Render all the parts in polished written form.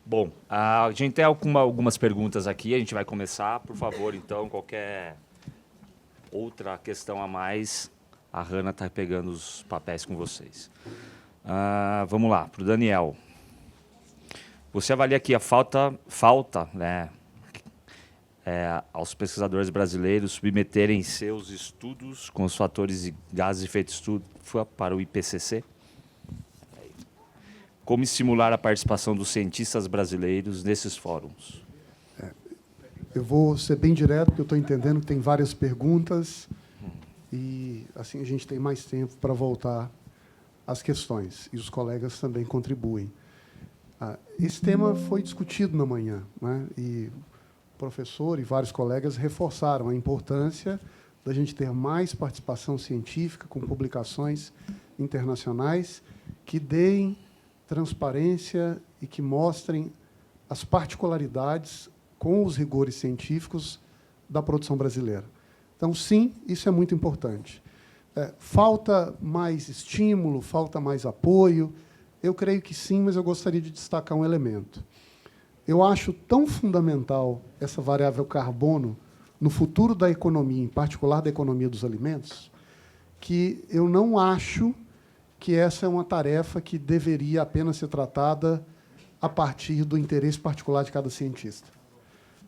Bom, a gente tem algumas perguntas aqui, a gente vai começar. Por favor, então, qualquer outra questão a mais, a Hanna está pegando os papéis com vocês. Vamos lá, para o Daniel. Você avalia aqui a falta, né, aos pesquisadores brasileiros submeterem seus estudos com os fatores de gases de efeito estufa para o IPCC? Como estimular a participação dos cientistas brasileiros nesses fóruns? Eu vou ser bem direto, porque eu estou entendendo que tem várias perguntas e assim a gente tem mais tempo para voltar às questões, e os colegas também contribuem. Esse tema foi discutido na manhã, né? E o professor e vários colegas reforçaram a importância da gente ter mais participação científica com publicações internacionais que deem transparência e que mostrem as particularidades com os rigores científicos da produção brasileira. Então, sim, isso é muito importante. Falta mais estímulo, falta mais apoio? Eu creio que sim, mas eu gostaria de destacar um elemento. Eu acho tão fundamental essa variável carbono no futuro da economia, em particular da economia dos alimentos, que eu não acho que essa é uma tarefa que deveria apenas ser tratada a partir do interesse particular de cada cientista,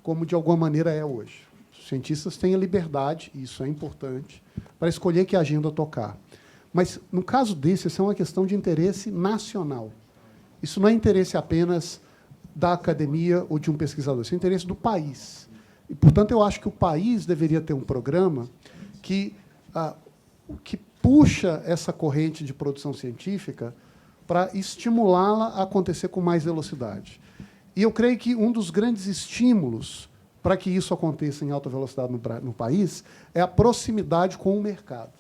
como, de alguma maneira, é hoje. Os cientistas têm a liberdade, e isso é importante, para escolher que agenda tocar. Mas, no caso desse, isso é uma questão de interesse nacional. Isso não é interesse apenas da academia ou de um pesquisador, isso é interesse do país. E, portanto, eu acho que o país deveria ter um programa que puxa essa corrente de produção científica para estimulá-la a acontecer com mais velocidade. E eu creio que um dos grandes estímulos para que isso aconteça em alta velocidade no país é a proximidade com o mercado.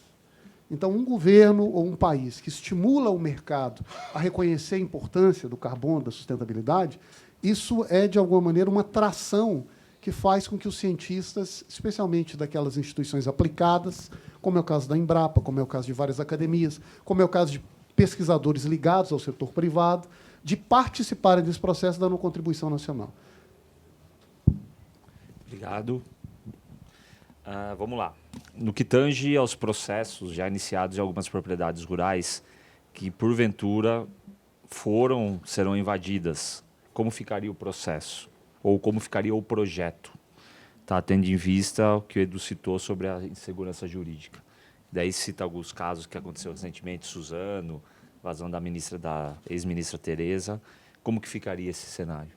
Então, um governo ou um país que estimula o mercado a reconhecer a importância do carbono, da sustentabilidade, isso é, de alguma maneira, uma tração que faz com que os cientistas, especialmente daquelas instituições aplicadas, como é o caso da Embrapa, como é o caso de várias academias, como é o caso de pesquisadores ligados ao setor privado, de participarem desse processo dando contribuição nacional. Obrigado. Vamos lá. No que tange aos processos já iniciados em algumas propriedades rurais que, porventura, serão invadidas, como ficaria o processo? Ou como ficaria o projeto? Tá, tendo em vista o que o Edu citou sobre a insegurança jurídica. Daí cita alguns casos que aconteceu recentemente, Suzano, vazão da ex-ministra Tereza. Como que ficaria esse cenário?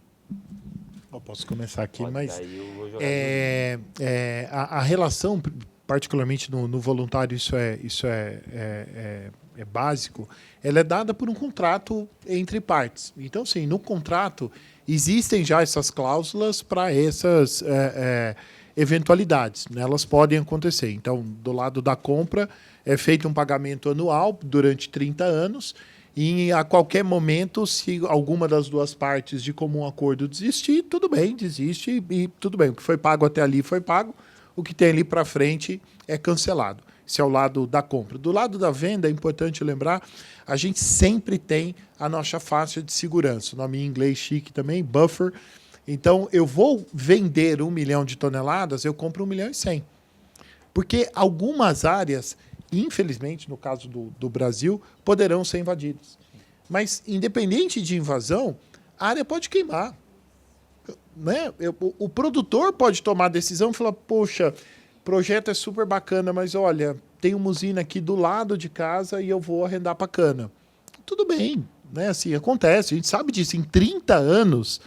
Eu posso começar aqui, Pode, mas a relação, particularmente no voluntário, isso é básico, ela é dada por um contrato entre partes. Então, sim, no contrato existem já essas cláusulas para essas eventualidades, né? Elas podem acontecer. Então, do lado da compra, é feito um pagamento anual durante 30 anos, e a qualquer momento, se alguma das duas partes de comum acordo desistir, tudo bem, desiste e tudo bem. O que foi pago até ali foi pago, o que tem ali para frente é cancelado. Esse é o lado da compra. Do lado da venda, é importante lembrar, a gente sempre tem a nossa faixa de segurança, o nome em inglês chique também, buffer. Então, eu vou vender 1 milhão de toneladas, eu compro 1 milhão e 100. Porque algumas áreas, infelizmente, no caso do Brasil, poderão ser invadidas. Mas, independente de invasão, a área pode queimar. Né? O produtor pode tomar a decisão e falar, poxa, o projeto é super bacana, mas olha, tem uma usina aqui do lado de casa e eu vou arrendar para cana. Tudo bem, né? Assim, acontece, a gente sabe disso. Em 30 anos,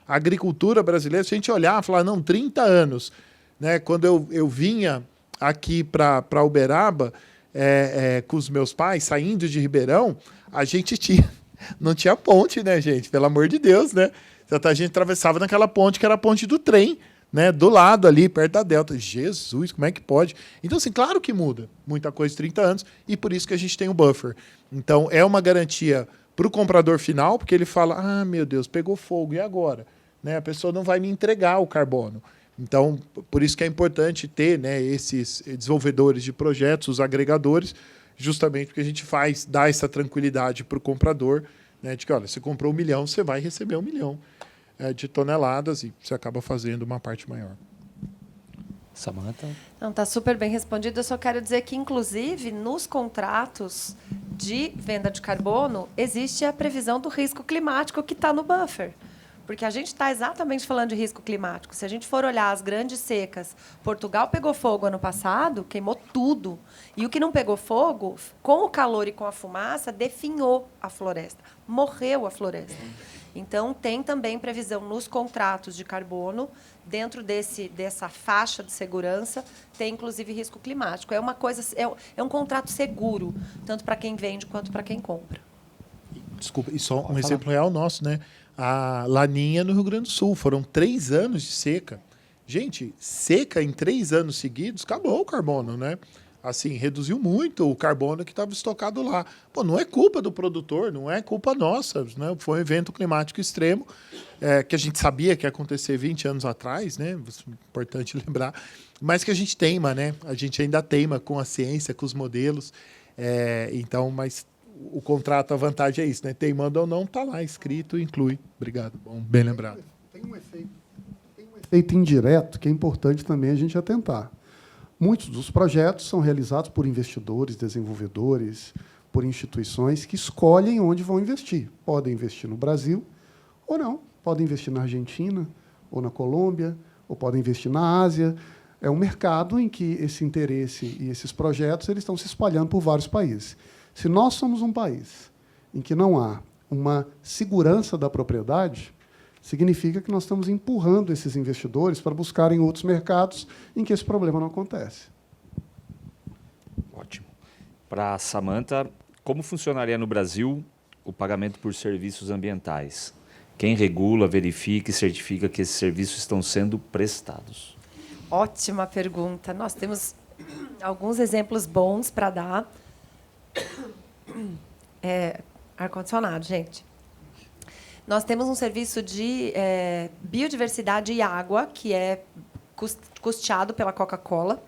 a agricultura brasileira, se a gente olhar e falar, não, 30 anos, né? Quando eu vinha aqui para Uberaba, com os meus pais, saindo de Ribeirão, a gente não tinha ponte, né, gente? Pelo amor de Deus, né? A gente atravessava naquela ponte que era a ponte do trem, né? Do lado ali, perto da Delta. Jesus, como é que pode? Então, assim, claro que muda muita coisa em 30 anos, e por isso que a gente tem o buffer. Então, é uma garantia para o comprador final, porque ele fala, ah, meu Deus, pegou fogo, e agora? Né? A pessoa não vai me entregar o carbono. Então, por isso que é importante ter, né, esses desenvolvedores de projetos, os agregadores, justamente porque a gente dá essa tranquilidade para o comprador, né, de que, olha, você comprou 1 milhão, você vai receber 1 milhão. de toneladas e você acaba fazendo uma parte maior. Samantha? Não, está super bem respondido. Eu só quero dizer que, inclusive, nos contratos de venda de carbono, existe a previsão do risco climático que está no buffer. Porque a gente está exatamente falando de risco climático. Se a gente for olhar as grandes secas, Portugal pegou fogo ano passado, queimou tudo. E o que não pegou fogo, com o calor e com a fumaça, definhou a floresta, morreu a floresta. Então, tem também previsão nos contratos de carbono, dentro dessa faixa de segurança, tem, inclusive, risco climático. É uma coisa, é um contrato seguro, tanto para quem vende quanto para quem compra. Desculpa, e só um exemplo real nosso, né? A Laninha no Rio Grande do Sul. Foram 3 anos de seca. Gente, seca em 3 anos seguidos, acabou o carbono, né? Assim, reduziu muito o carbono que estava estocado lá. Pô, não é culpa do produtor, não é culpa nossa, né? Foi um evento climático extremo, que a gente sabia que ia acontecer 20 anos atrás, né? Importante lembrar. Mas que a gente teima, né? A gente ainda teima com a ciência, com os modelos. Então, mas o contrato, a vantagem é isso, né? Teimando ou não, está lá escrito, inclui. Obrigado, bom, bem lembrado. Tem um efeito indireto que é importante também a gente atentar. Muitos dos projetos são realizados por investidores, desenvolvedores, por instituições que escolhem onde vão investir. Podem investir no Brasil ou não. Podem investir na Argentina ou na Colômbia, ou podem investir na Ásia. É um mercado em que esse interesse e esses projetos eles estão se espalhando por vários países. Se nós somos um país em que não há uma segurança da propriedade, significa que nós estamos empurrando esses investidores para buscarem outros mercados em que esse problema não acontece. Ótimo. Para a Samantha, como funcionaria no Brasil o pagamento por serviços ambientais? Quem regula, verifica e certifica que esses serviços estão sendo prestados? Ótima pergunta. Nós temos alguns exemplos bons para dar. Ar-condicionado, gente. Nós temos um serviço de biodiversidade e água, que é custeado pela Coca-Cola.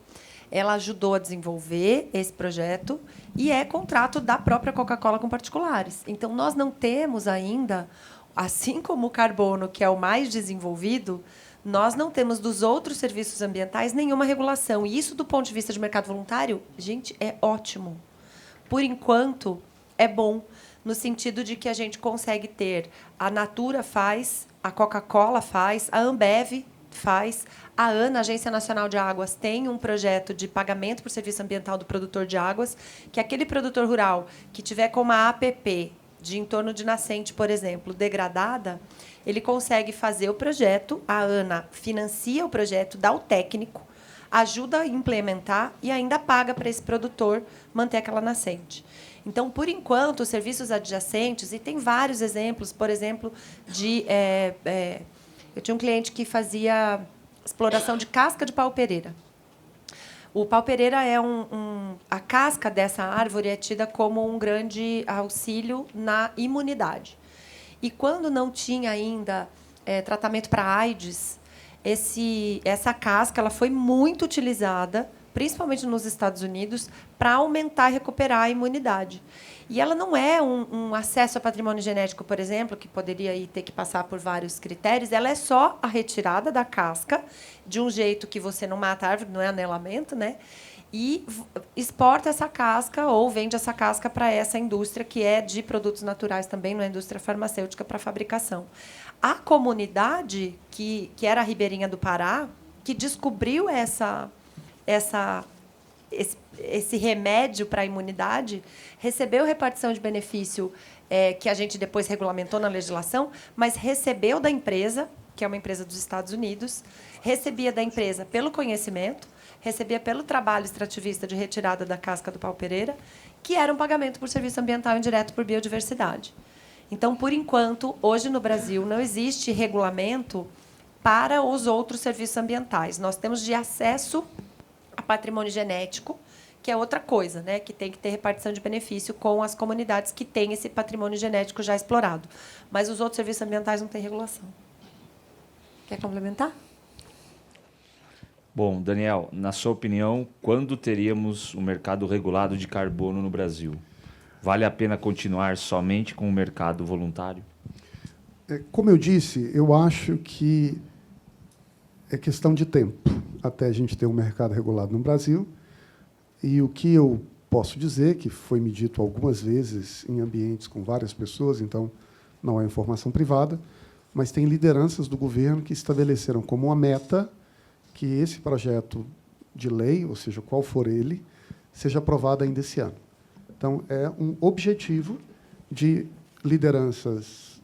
Ela ajudou a desenvolver esse projeto e é contrato da própria Coca-Cola com particulares. Então, nós não temos ainda, assim como o carbono, que é o mais desenvolvido, nós não temos dos outros serviços ambientais nenhuma regulação. E isso, do ponto de vista de mercado voluntário, gente, é ótimo. Por enquanto, é bom, no sentido de que a gente consegue ter, a Natura faz, a Coca-Cola faz, a Ambev faz, a ANA, Agência Nacional de Águas, tem um projeto de pagamento por serviço ambiental do produtor de águas, que aquele produtor rural que tiver com uma APP de entorno de nascente, por exemplo, degradada, ele consegue fazer o projeto, a ANA financia o projeto, dá o técnico, ajuda a implementar e ainda paga para esse produtor manter aquela nascente. Então, por enquanto, os serviços adjacentes, e tem vários exemplos, por exemplo, eu tinha um cliente que fazia exploração de casca de pau-pereira. O pau-pereira é a casca dessa árvore é tida como um grande auxílio na imunidade. E quando não tinha ainda tratamento para AIDS, essa casca ela foi muito utilizada, principalmente nos Estados Unidos, para aumentar e recuperar a imunidade. E ela não é um acesso a patrimônio genético, por exemplo, que poderia ter que passar por vários critérios. Ela é só a retirada da casca, de um jeito que você não mata a árvore, não é anelamento, né? E exporta essa casca ou vende essa casca para essa indústria, que é de produtos naturais também, não é indústria farmacêutica, para fabricação. A comunidade, que era a Ribeirinha do Pará, que descobriu esse remédio para a imunidade, recebeu repartição de benefício que a gente depois regulamentou na legislação, mas recebeu da empresa, que é uma empresa dos Estados Unidos, recebia da empresa pelo conhecimento, recebia pelo trabalho extrativista de retirada da casca do pau-pereira, que era um pagamento por serviço ambiental indireto por biodiversidade. Então, por enquanto, hoje no Brasil não existe regulamento para os outros serviços ambientais. Nós temos de acesso a patrimônio genético, que é outra coisa, né? Que tem que ter repartição de benefício com as comunidades que têm esse patrimônio genético já explorado. Mas os outros serviços ambientais não têm regulação. Quer complementar? Bom, Daniel, na sua opinião, quando teríamos um mercado regulado de carbono no Brasil? Vale a pena continuar somente com o mercado voluntário? Como eu disse, eu acho que é questão de tempo até a gente ter um mercado regulado no Brasil. E o que eu posso dizer, que foi me dito algumas vezes em ambientes com várias pessoas, então não é informação privada, mas tem lideranças do governo que estabeleceram como uma meta que esse projeto de lei, ou seja, qual for ele, seja aprovado ainda esse ano. Então, é um objetivo de lideranças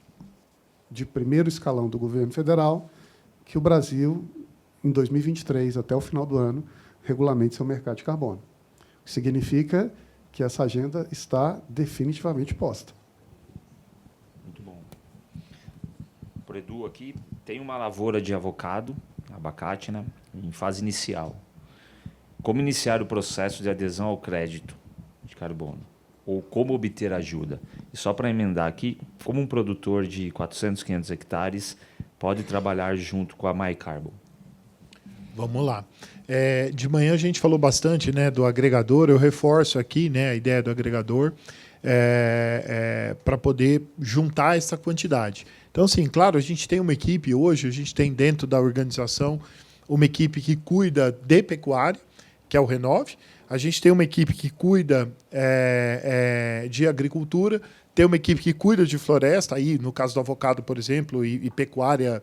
de primeiro escalão do governo federal que o Brasil, em 2023, até o final do ano, regulamente seu mercado de carbono. O que significa que essa agenda está definitivamente posta. Muito bom. Por Edu aqui, tem uma lavoura de avocado, abacate, né, em fase inicial. Como iniciar o processo de adesão ao crédito de carbono? Ou como obter ajuda? E só para emendar aqui, como um produtor de 400, 500 hectares pode trabalhar junto com a MyCarbon? Vamos lá. De manhã a gente falou bastante, né, do agregador. Eu reforço aqui, né, a ideia do agregador para poder juntar essa quantidade. Então, assim, claro, a gente tem uma equipe hoje, a gente tem dentro da organização uma equipe que cuida de pecuária, que é o Renove. A gente tem uma equipe que cuida de agricultura, tem uma equipe que cuida de floresta, aí no caso do avocado, por exemplo, e pecuária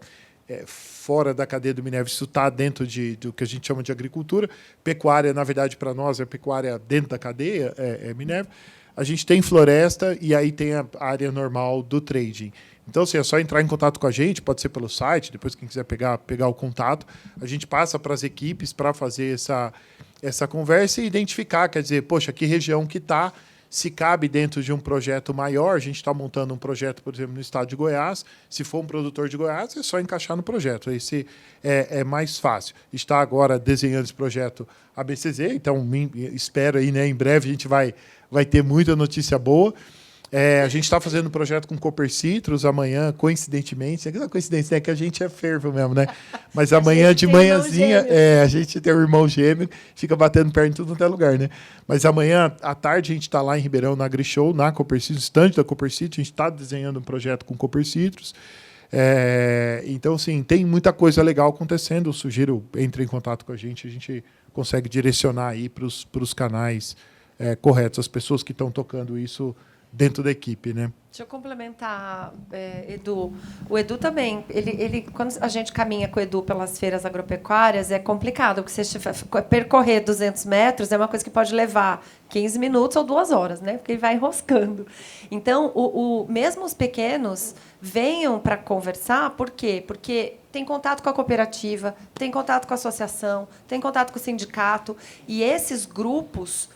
fora da cadeia do Minerva, isso está dentro do que a gente chama de agricultura. Pecuária, na verdade, para nós, é pecuária dentro da cadeia, é Minerva. A gente tem floresta e aí tem a área normal do trading. Então, assim, é só entrar em contato com a gente, pode ser pelo site, depois quem quiser pegar o contato, a gente passa para as equipes para fazer essa conversa e identificar, quer dizer, poxa, que região que está, se cabe dentro de um projeto maior. A gente está montando um projeto, por exemplo, no estado de Goiás. Se for um produtor de Goiás, é só encaixar no projeto. Esse é mais fácil. Está agora desenhando esse projeto ABCZ, então espero aí, né, em breve a gente vai ter muita notícia boa. A gente está fazendo um projeto com Cooper Citrus amanhã, coincidentemente. É aquela coincidência, né, que a gente é fervo mesmo, né? Mas amanhã de manhãzinha, a gente tem um irmão gêmeo, fica batendo perna em tudo quanto é lugar, né? Mas amanhã à tarde a gente está lá em Ribeirão, na AgriShow, na Cooper Citrus, estande da Cooper Citrus. A gente está desenhando um projeto com Cooper Citrus. Então, assim, tem muita coisa legal acontecendo. Eu sugiro, entre em contato com a gente consegue direcionar aí para os canais corretos, as pessoas que estão tocando isso dentro da equipe, né? Deixa eu complementar, Edu. O Edu também, quando a gente caminha com o Edu pelas feiras agropecuárias, é complicado, porque você percorrer 200 metros é uma coisa que pode levar 15 minutos ou 2 horas, né? Porque ele vai enroscando. Então, mesmo os pequenos venham para conversar, por quê? Porque tem contato com a cooperativa, tem contato com a associação, tem contato com o sindicato, e esses grupos,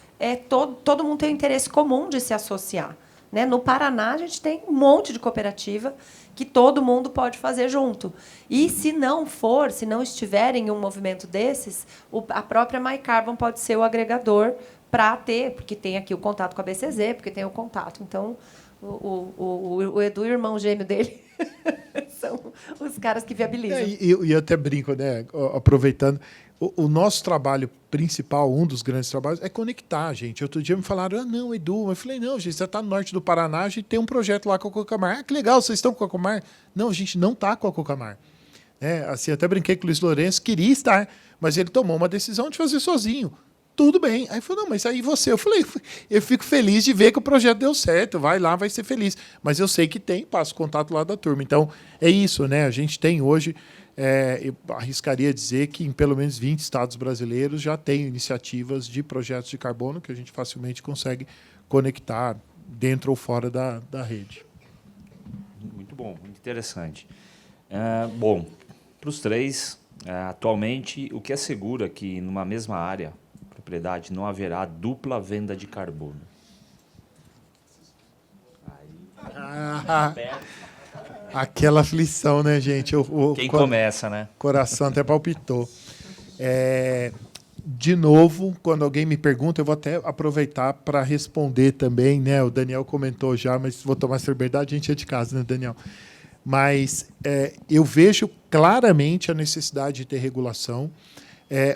todo mundo tem um interesse comum de se associar. Né? No Paraná, a gente tem um monte de cooperativa que todo mundo pode fazer junto. E, se não estiver em um movimento desses, a própria MyCarbon pode ser o agregador para ter, porque tem aqui o contato com a BCZ, porque tem o contato. Então, o Edu e o irmão gêmeo dele são os caras que viabilizam. E eu até brinco, né? Aproveitando, o nosso trabalho principal, um dos grandes trabalhos, é conectar, gente. Outro dia me falaram, não, Edu. Eu falei, não, gente, você está no norte do Paraná, a gente tem um projeto lá com a Cocamar. Ah, que legal, vocês estão com a Cocamar? Não, a gente não está com a Cocamar. Assim, até brinquei com o Luiz Lourenço, queria estar, mas ele tomou uma decisão de fazer sozinho. Tudo bem. Aí falou, não, mas aí você. Eu falei, eu fico feliz de ver que o projeto deu certo, vai lá, vai ser feliz. Mas eu sei que tem, passo contato lá da turma. Então, é isso, né? A gente tem hoje, eu arriscaria dizer que em pelo menos 20 estados brasileiros já tem iniciativas de projetos de carbono que a gente facilmente consegue conectar dentro ou fora da rede. Muito bom, muito interessante. Bom, para os três, atualmente, o que assegura que numa mesma área, propriedade, não haverá dupla venda de carbono? Aquela aflição, né, gente? Quem começa, né? O coração até palpitou. De novo, quando alguém me pergunta, eu vou até aproveitar para responder também, né? O Daniel comentou já, mas vou tomar essa liberdade, a gente é de casa, né, Daniel? Mas eu vejo claramente a necessidade de ter regulação.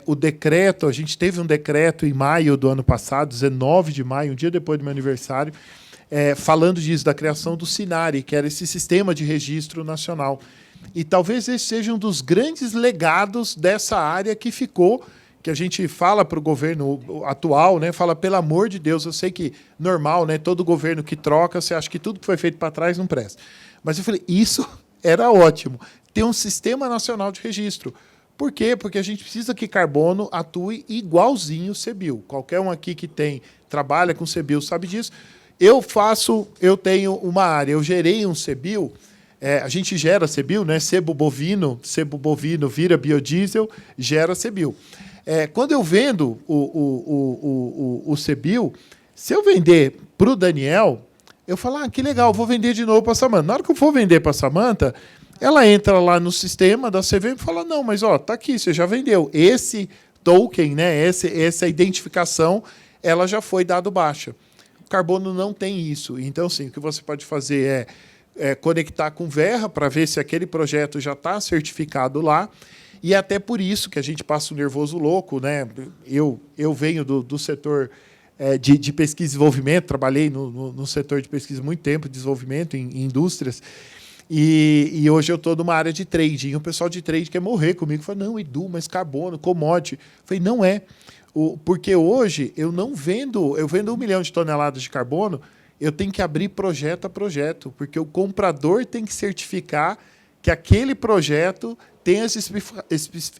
O decreto, a gente teve um decreto em maio do ano passado, 19 de maio, um dia depois do meu aniversário, falando disso, da criação do SINARE, que era esse Sistema de Registro Nacional. E talvez esse seja um dos grandes legados dessa área que ficou, que a gente fala para o governo atual, né, fala, pelo amor de Deus, eu sei que normal, né, todo governo que troca, você acha que tudo que foi feito para trás não presta. Mas eu falei, isso era ótimo, ter um Sistema Nacional de Registro. Por quê? Porque a gente precisa que carbono atue igualzinho o CBIO. Qualquer um aqui que trabalha com CBIO sabe disso. Eu tenho uma área, eu gerei um CBIO, a gente gera CBIO, né? Sebo bovino vira biodiesel, gera CBIO. Quando eu vendo o CBIO, se eu vender para o Daniel, eu falo, que legal, vou vender de novo para a Samanta. Na hora que eu for vender para a Samanta, ela entra lá no sistema da CVM e fala, não, mas tá aqui, você já vendeu. Esse token, né, essa identificação, ela já foi dado baixa. O carbono não tem isso. Então, sim, o que você pode fazer é conectar com Verra para ver se aquele projeto já está certificado lá. E até por isso que a gente passa um nervoso louco, né? Eu venho do setor de pesquisa e desenvolvimento, trabalhei no setor de pesquisa há muito tempo, desenvolvimento em indústrias, e hoje eu estou numa área de trading. E o pessoal de trade quer morrer comigo. Fala, não, Edu, mas carbono, commodity. Eu falei, não é. Porque hoje eu vendo 1 milhão de toneladas de carbono, eu tenho que abrir projeto a projeto, porque o comprador tem que certificar que aquele projeto tem as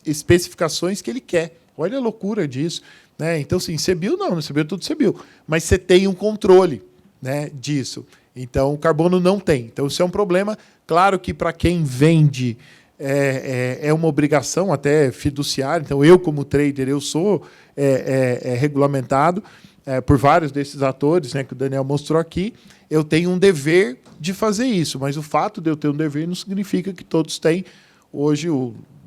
especificações que ele quer. Olha a loucura disso. Né? Então, sim, CBIO não CBIO tudo CBIO, mas você tem um controle, né, disso. Então, o carbono não tem. Então, isso é um problema. Claro que para quem vende é uma obrigação até fiduciária. Então, eu, como trader, eu sou regulamentado por vários desses atores, né, que o Daniel mostrou aqui. Eu tenho um dever de fazer isso, mas o fato de eu ter um dever não significa que todos têm. Hoje,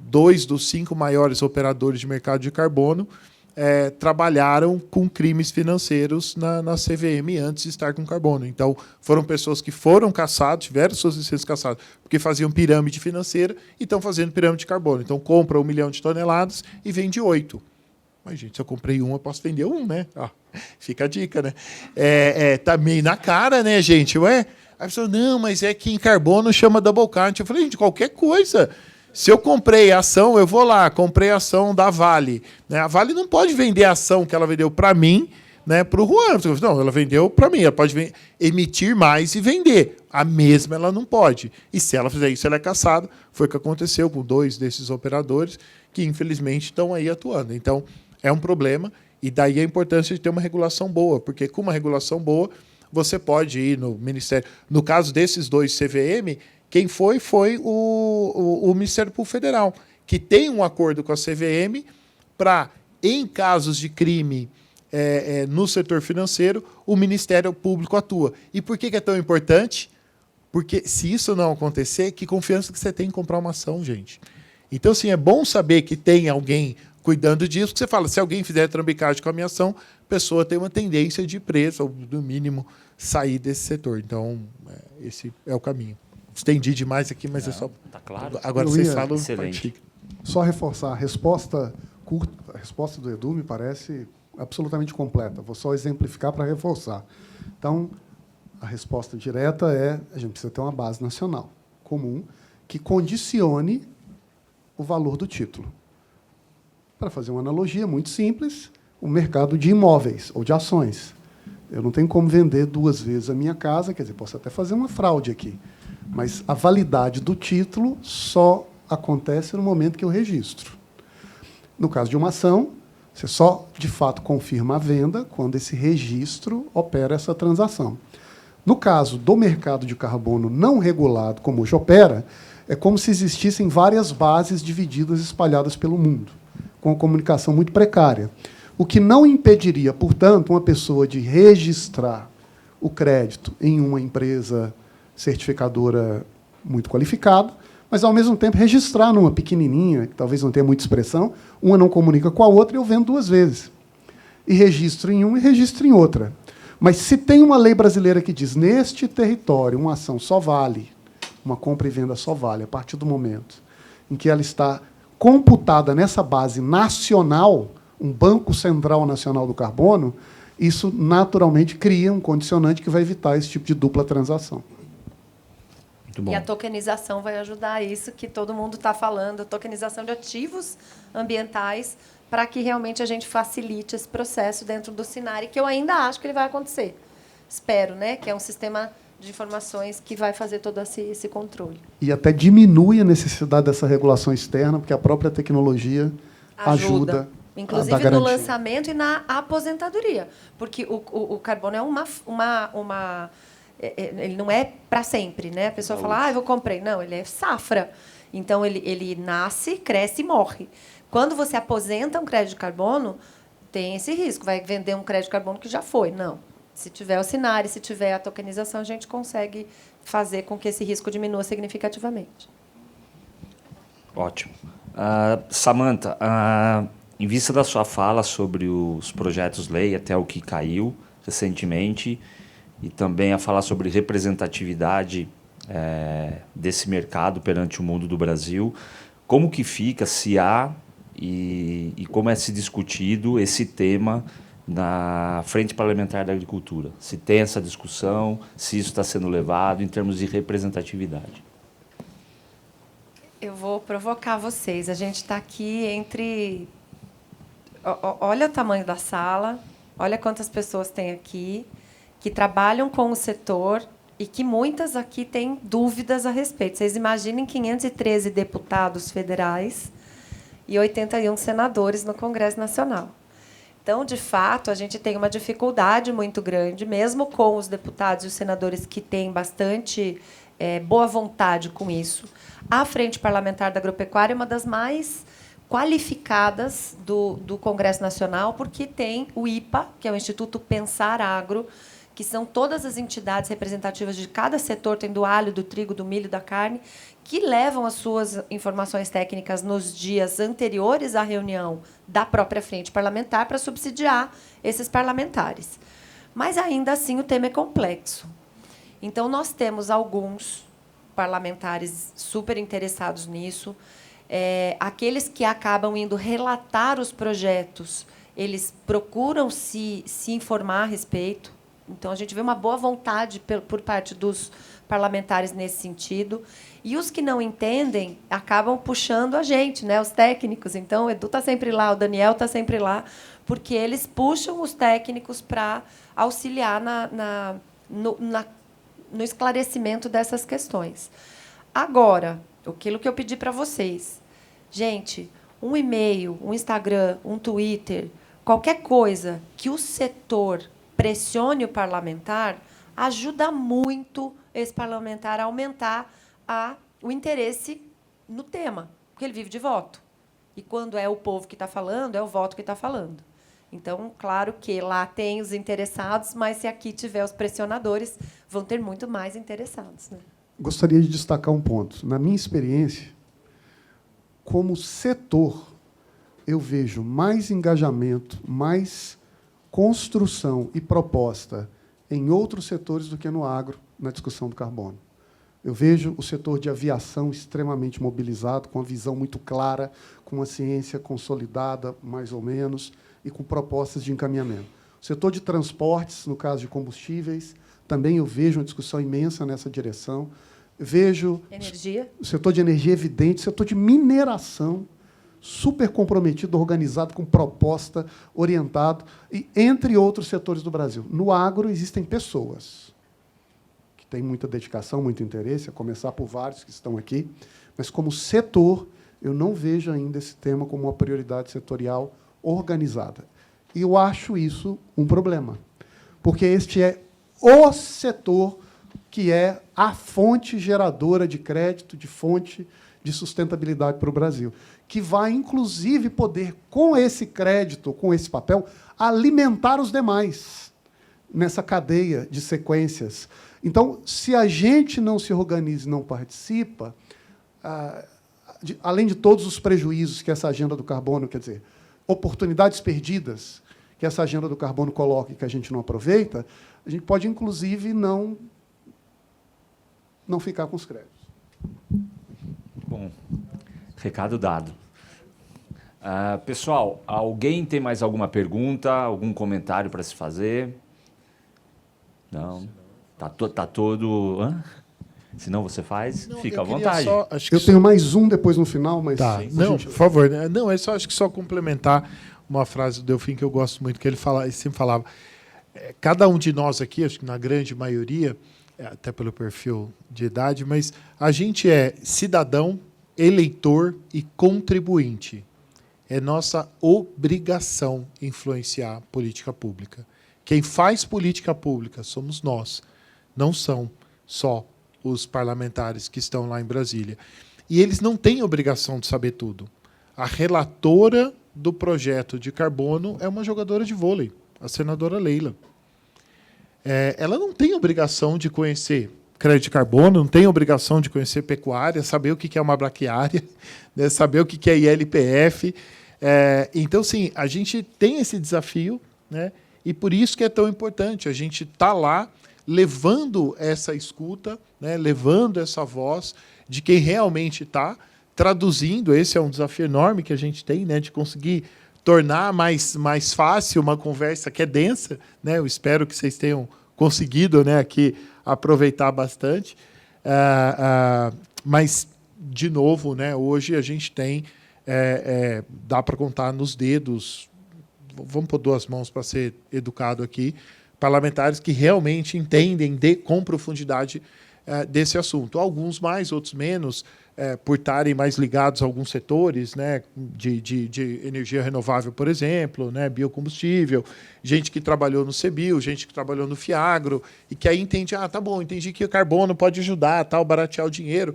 2 dos 5 maiores operadores de mercado de carbono trabalharam com crimes financeiros na CVM antes de estar com carbono. Então, foram pessoas que foram caçadas, tiveram suas licenças cassadas, porque faziam pirâmide financeira e estão fazendo pirâmide de carbono. Então, compra 1 milhão de toneladas e vende 8. Mas, gente, se eu comprei 1, eu posso vender 1, né? Fica a dica, né? Tá meio na cara, né, gente? Ué? Aí a pessoa, não, mas é que em carbono chama double count. Eu falei, gente, qualquer coisa. Se eu comprei ação, eu vou lá, comprei ação da Vale. Né? A Vale não pode vender a ação que ela vendeu para mim, né, para o Juan. Não, ela vendeu para mim. Ela pode emitir mais e vender. A mesma ela não pode. E se ela fizer isso, ela é caçada. Foi o que aconteceu com 2 desses operadores que, infelizmente, estão aí atuando. Então, é um problema. E daí a importância de ter uma regulação boa. Porque com uma regulação boa, você pode ir no Ministério... No caso desses 2 CVM... Quem foi o Ministério Público Federal, que tem um acordo com a CVM para, em casos de crime no setor financeiro, o Ministério Público atua. E por que é tão importante? Porque, se isso não acontecer, que confiança que você tem em comprar uma ação, gente? Então, assim, é bom saber que tem alguém cuidando disso, porque você fala, se alguém fizer trambicagem com a minha ação, a pessoa tem uma tendência de preço, ou, no mínimo, sair desse setor. Então, esse é o caminho. Estendi demais aqui, mas é só... Tá claro. Agora vocês falam... Excelente. Só reforçar, a resposta curta, a resposta do Edu me parece absolutamente completa. Vou só exemplificar para reforçar. Então, a resposta direta a gente precisa ter uma base nacional comum que condicione o valor do título. Para fazer uma analogia muito simples, o mercado de imóveis ou de ações. Eu não tenho como vender 2 vezes a minha casa, quer dizer, posso até fazer uma fraude aqui, mas a validade do título só acontece no momento que eu registro. No caso de uma ação, você só, de fato, confirma a venda quando esse registro opera essa transação. No caso do mercado de carbono não regulado, como hoje opera, é como se existissem várias bases divididas, espalhadas pelo mundo, com a comunicação muito precária. O que não impediria, portanto, uma pessoa de registrar o crédito em uma empresa certificadora muito qualificada, mas, ao mesmo tempo, registrar numa pequenininha, que talvez não tenha muita expressão, uma não comunica com a outra, e eu vendo 2 vezes. E registro em uma e registro em outra. Mas, se tem uma lei brasileira que diz, neste território, uma ação só vale, uma compra e venda só vale, a partir do momento em que ela está computada nessa base nacional, um Banco Central Nacional do Carbono, isso naturalmente cria um condicionante que vai evitar esse tipo de dupla transação. Muito bom. E a tokenização vai ajudar isso que todo mundo está falando, a tokenização de ativos ambientais, para que realmente a gente facilite esse processo dentro do Sinari, que eu ainda acho que ele vai acontecer. Espero, né? Que é um sistema de informações que vai fazer todo esse controle. E até diminui a necessidade dessa regulação externa, porque a própria tecnologia ajuda a inclusive dar no garantia. lançamento e na aposentadoria. Porque o carbono é ele não é para sempre, né? A pessoa fala, eu comprei. Não, ele é safra. Então, ele nasce, cresce e morre. Quando você aposenta um crédito de carbono, tem esse risco. Vai vender um crédito de carbono que já foi. Não. Se tiver o Sinari, se tiver a tokenização, a gente consegue fazer com que esse risco diminua significativamente. Ótimo. Samantha, em vista da sua fala sobre os projetos-lei, até o que caiu recentemente, e também a falar sobre representatividade desse mercado perante o mundo do Brasil, como que fica, se há, e como é se discutido esse tema na Frente Parlamentar da Agricultura? Se tem essa discussão, se isso está sendo levado em termos de representatividade. Eu vou provocar vocês. A gente está aqui entre... Olha o tamanho da sala, olha quantas pessoas tem aqui, que trabalham com o setor e que muitas aqui têm dúvidas a respeito. Vocês imaginem 513 deputados federais e 81 senadores no Congresso Nacional. Então, de fato, a gente tem uma dificuldade muito grande, mesmo com os deputados e os senadores que têm bastante boa vontade com isso. A Frente Parlamentar da Agropecuária é uma das mais qualificadas do Congresso Nacional, porque tem o IPA, que é o Instituto Pensar Agro, que são todas as entidades representativas de cada setor, tem do alho, do trigo, do milho, da carne, que levam as suas informações técnicas nos dias anteriores à reunião da própria frente parlamentar para subsidiar esses parlamentares. Mas, ainda assim, o tema é complexo. Então, nós temos alguns parlamentares super interessados nisso. Aqueles que acabam indo relatar os projetos, eles procuram se informar a respeito. Então, a gente vê uma boa vontade por parte dos parlamentares nesse sentido. E os que não entendem acabam puxando a gente, né, os técnicos. Então, o Edu está sempre lá, o Daniel está sempre lá, porque eles puxam os técnicos para auxiliar no esclarecimento dessas questões. Agora, aquilo que eu pedi para vocês. Gente, um e-mail, um Instagram, um Twitter, qualquer coisa que o setor pressione o parlamentar, ajuda muito esse parlamentar a aumentar o interesse no tema, porque ele vive de voto. E, quando é o povo que está falando, é o voto que está falando. Então, claro que lá tem os interessados, mas, se aqui tiver os pressionadores, vão ter muito mais interessados, né? Gostaria de destacar um ponto. Na minha experiência, como setor, eu vejo mais engajamento, mais construção e proposta em outros setores do que no agro, na discussão do carbono. Eu vejo o setor de aviação extremamente mobilizado, com uma visão muito clara, com uma ciência consolidada, mais ou menos, e com propostas de encaminhamento. O setor de transportes, no caso de combustíveis, também eu vejo uma discussão imensa nessa direção. Vejo energia. O setor de energia evidente, o setor de mineração, super comprometido, organizado, com proposta, orientado, e entre outros setores do Brasil. No agro, existem pessoas que têm muita dedicação, muito interesse, a começar por vários que estão aqui, mas, como setor, eu não vejo ainda esse tema como uma prioridade setorial organizada. E eu acho isso um problema, porque este é o setor que é a fonte geradora de crédito, de fonte de sustentabilidade para o Brasil, que vai, inclusive, poder, com esse crédito, com esse papel, alimentar os demais nessa cadeia de sequências. Então, se a gente não se organiza e não participa, além de todos os prejuízos que essa agenda do carbono, quer dizer, oportunidades perdidas que essa agenda do carbono coloca e que a gente não aproveita, a gente pode, inclusive, não ficar com os créditos. Bom, recado dado. Pessoal, alguém tem mais alguma pergunta, algum comentário para se fazer? Não? Tá todo... Hã? Se não você faz, Não, fica à eu queria vontade. só- acho que Eu tenho mais um depois no final, mas... Tá, não, por favor. Né? Não, acho que só complementar uma frase do Delfim que eu gosto muito, que ele sempre falava. Cada um de nós aqui, acho que na grande maioria, até pelo perfil de idade, mas a gente é cidadão, eleitor e contribuinte. É nossa obrigação influenciar a política pública. Quem faz política pública somos nós, não são só os parlamentares que estão lá em Brasília. E eles não têm obrigação de saber tudo. A relatora do projeto de carbono é uma jogadora de vôlei, a senadora Leila. Ela não tem obrigação de conhecer crédito de carbono, não tem obrigação de conhecer pecuária, saber o que é uma braquiária, né, saber o que é ILPF. Então, sim, a gente tem esse desafio, né, e por isso que é tão importante a gente estar lá levando essa escuta, né, levando essa voz de quem realmente está traduzindo. Esse é um desafio enorme que a gente tem, né, de conseguir tornar mais fácil uma conversa que é densa, né? Eu espero que vocês tenham conseguido, né, aqui aproveitar bastante. Mas, de novo, né, hoje a gente tem, dá para contar nos dedos, vamos pôr 2 mãos para ser educado aqui, parlamentares que realmente entendem com profundidade desse assunto. Alguns mais, outros menos, por estarem mais ligados a alguns setores, né, de energia renovável, por exemplo, né, biocombustível, gente que trabalhou no CBIO, gente que trabalhou no FIAGRO, e que aí entende, tá bom, entendi que o carbono pode ajudar, tal, baratear o dinheiro.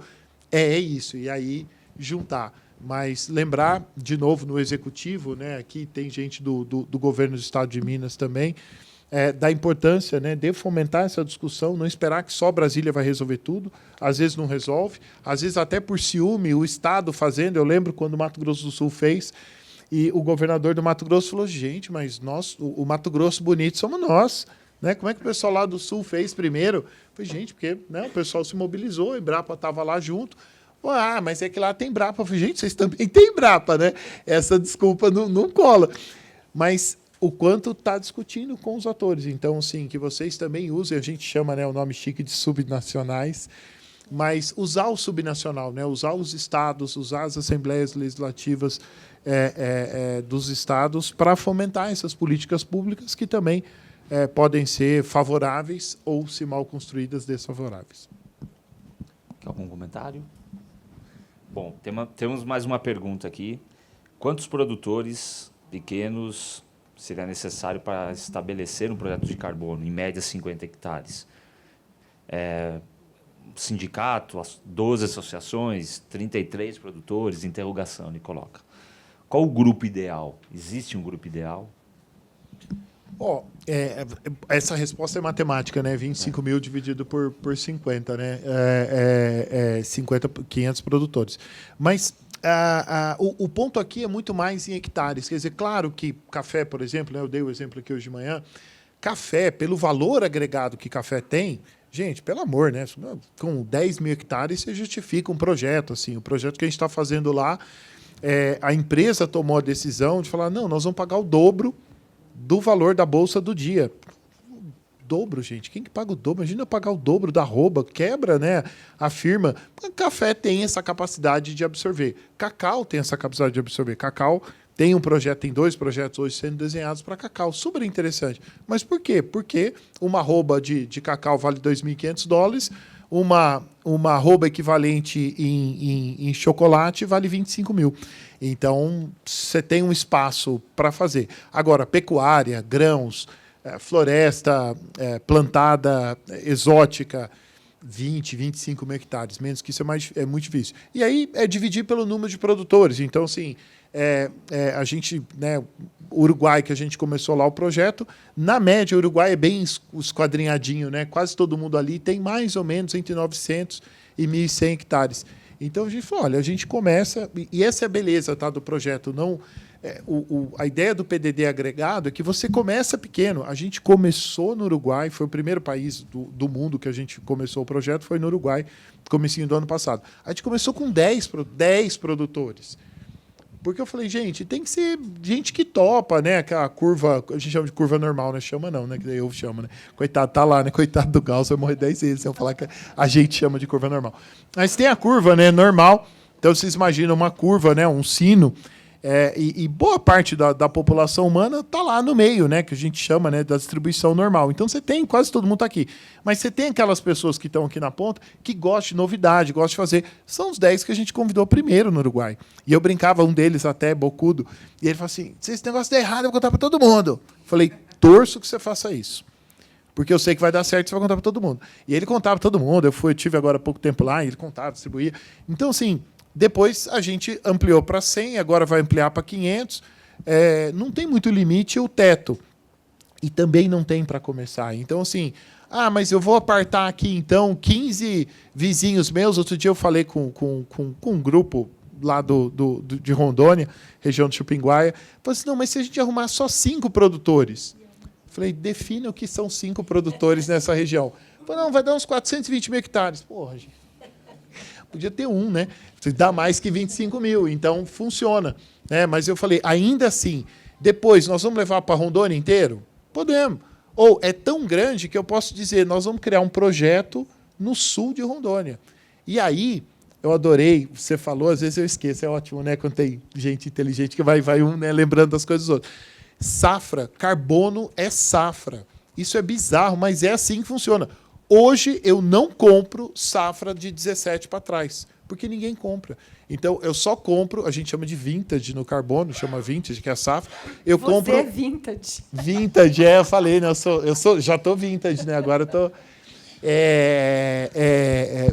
É isso, e aí juntar. Mas lembrar, de novo, no Executivo, né, aqui tem gente do governo do Estado de Minas também, da importância, né, de fomentar essa discussão, não esperar que só Brasília vai resolver tudo. Às vezes não resolve, às vezes até por ciúme, o Estado fazendo. Eu lembro quando o Mato Grosso do Sul fez, e o governador do Mato Grosso falou, gente, mas nós, o Mato Grosso bonito somos nós. Né? Como é que o pessoal lá do Sul fez primeiro? Eu falei, gente, porque, né, o pessoal se mobilizou, a Embrapa estava lá junto. Mas é que lá tem Embrapa. Eu falei, gente, vocês também têm Embrapa, né? Essa desculpa não cola. Mas o quanto está discutindo com os atores. Então, sim, que vocês também usem, a gente chama, né, o nome chique de subnacionais, mas usar o subnacional, né, usar os estados, usar as assembleias legislativas dos estados para fomentar essas políticas públicas que também podem ser favoráveis ou, se mal construídas, desfavoráveis. Quer algum comentário? Bom, temos mais uma pergunta aqui. Quantos produtores pequenos seria necessário para estabelecer um projeto de carbono, em média 50 hectares? Sindicato, 12 associações, 33 produtores, interrogação, ele coloca. Qual o grupo ideal? Existe um grupo ideal? Essa resposta é matemática, né? 25 mil dividido por 50, né? 500 produtores. Mas o ponto aqui é muito mais em hectares. Quer dizer, claro que café, por exemplo, né, eu dei o exemplo aqui hoje de manhã, café, pelo valor agregado que café tem, gente, pelo amor, né? Com 10 mil hectares você justifica um projeto. Assim, o projeto que a gente está fazendo lá, a empresa tomou a decisão de falar, não, nós vamos pagar o dobro do valor da bolsa do dia. Dobro, gente. Quem que paga o dobro? Imagina eu pagar o dobro da arroba, quebra, né, a firma. Café tem essa capacidade de absorver. Cacau tem essa capacidade de absorver. Cacau tem um projeto, tem 2 projetos hoje sendo desenhados para cacau. Super interessante. Mas por quê? Porque uma arroba de cacau vale $2.500, uma arroba equivalente em chocolate vale 25 mil. Então, você tem um espaço para fazer. Agora, pecuária, grãos, floresta plantada, exótica, 20, 25 mil hectares. Menos que isso é muito difícil. E aí é dividir pelo número de produtores. Então, assim, a gente, né, Uruguai, que a gente começou lá o projeto, na média, o Uruguai é bem esquadrinhadinho, né? Quase todo mundo ali tem mais ou menos entre 900 e 1.100 hectares. Então, a gente falou, olha, a gente começa... E essa é a beleza, tá, do projeto. Não, a ideia do PDD agregado é que você começa pequeno. A gente começou no Uruguai, foi o primeiro país do mundo que a gente começou o projeto, foi no Uruguai, comecinho do ano passado. A gente começou com 10 produtores. Porque eu falei, gente, tem que ser gente que topa, né? Aquela curva, a gente chama de curva normal, né? Chama não, né? Que daí eu chamo, né? Coitado, tá lá, né? Coitado do Gauss, vai morrer 10 vezes se eu falar que a gente chama de curva normal. Mas tem a curva, né? Normal. Então, vocês imaginam uma curva, né? Um sino. E boa parte da população humana está lá no meio, né, que a gente chama, né, da distribuição normal. Então você tem, quase todo mundo está aqui. Mas você tem aquelas pessoas que estão aqui na ponta que gostam de novidade, gostam de fazer. São os 10 que a gente convidou primeiro no Uruguai. E eu brincava, um deles até, bocudo, e ele falou assim, se esse negócio der errado, eu vou contar para todo mundo. Falei, torço que você faça isso. Porque eu sei que vai dar certo, você vai contar para todo mundo. E ele contava para todo mundo. Eu tive agora há pouco tempo lá, e ele contava, distribuía. Então, assim... Depois a gente ampliou para 100, agora vai ampliar para 500. Não tem muito limite o teto. E também não tem para começar. Então, assim, mas eu vou apartar aqui, então, 15 vizinhos meus. Outro dia eu falei com um grupo lá de Rondônia, região de Chupinguaia. Falei assim, não, mas se a gente arrumar só 5 produtores? Falei, defina o que são 5 produtores nessa região. Falei, não, vai dar uns 420 mil hectares. Porra, gente. Podia ter um, né? Dá mais que 25 mil, então funciona. Né? Mas eu falei, ainda assim, depois nós vamos levar para Rondônia inteiro? Podemos. Ou é tão grande que eu posso dizer, nós vamos criar um projeto no sul de Rondônia. E aí, eu adorei, você falou, às vezes eu esqueço, é ótimo, né? Quando tem gente inteligente que vai um, né, lembrando das coisas dos outros. Safra, carbono é safra. Isso é bizarro, mas é assim que funciona. Hoje eu não compro safra de 17 para trás, porque ninguém compra. Então eu só compro, a gente chama de vintage no carbono, chama vintage, que é a safra. Eu compro. Você é vintage. Vintage, eu falei, né? Já tô vintage, né? Agora eu tô.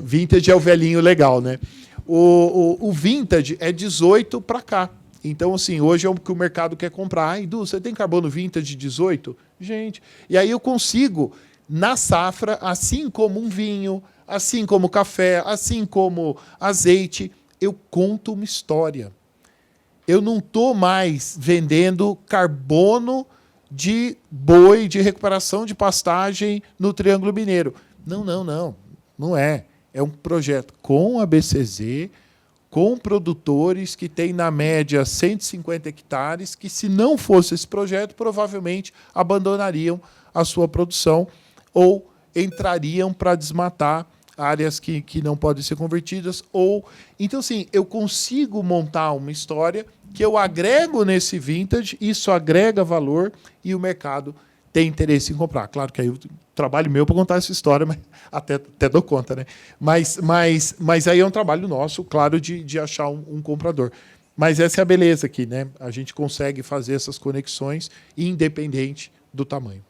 Vintage é o velhinho legal, né? O vintage é 18 para cá. Então, assim, hoje é o que o mercado quer comprar. Edu, você tem carbono vintage 18? Gente. E aí eu consigo. Na safra, assim como um vinho, assim como café, assim como azeite, eu conto uma história. Eu não estou mais vendendo carbono de boi, de recuperação de pastagem no Triângulo Mineiro. Não. Não é. É um projeto com a BCZ, com produtores que têm, na média, 150 hectares, que, se não fosse esse projeto, provavelmente abandonariam a sua produção ou entrariam para desmatar áreas que não podem ser convertidas. Então, assim, eu consigo montar uma história que eu agrego nesse vintage, isso agrega valor e o mercado tem interesse em comprar. Claro que aí o trabalho meu para contar essa história, mas até dou conta, né? Mas aí é um trabalho nosso, claro, de achar um comprador. Mas essa é a beleza aqui, né? A gente consegue fazer essas conexões independente do tamanho.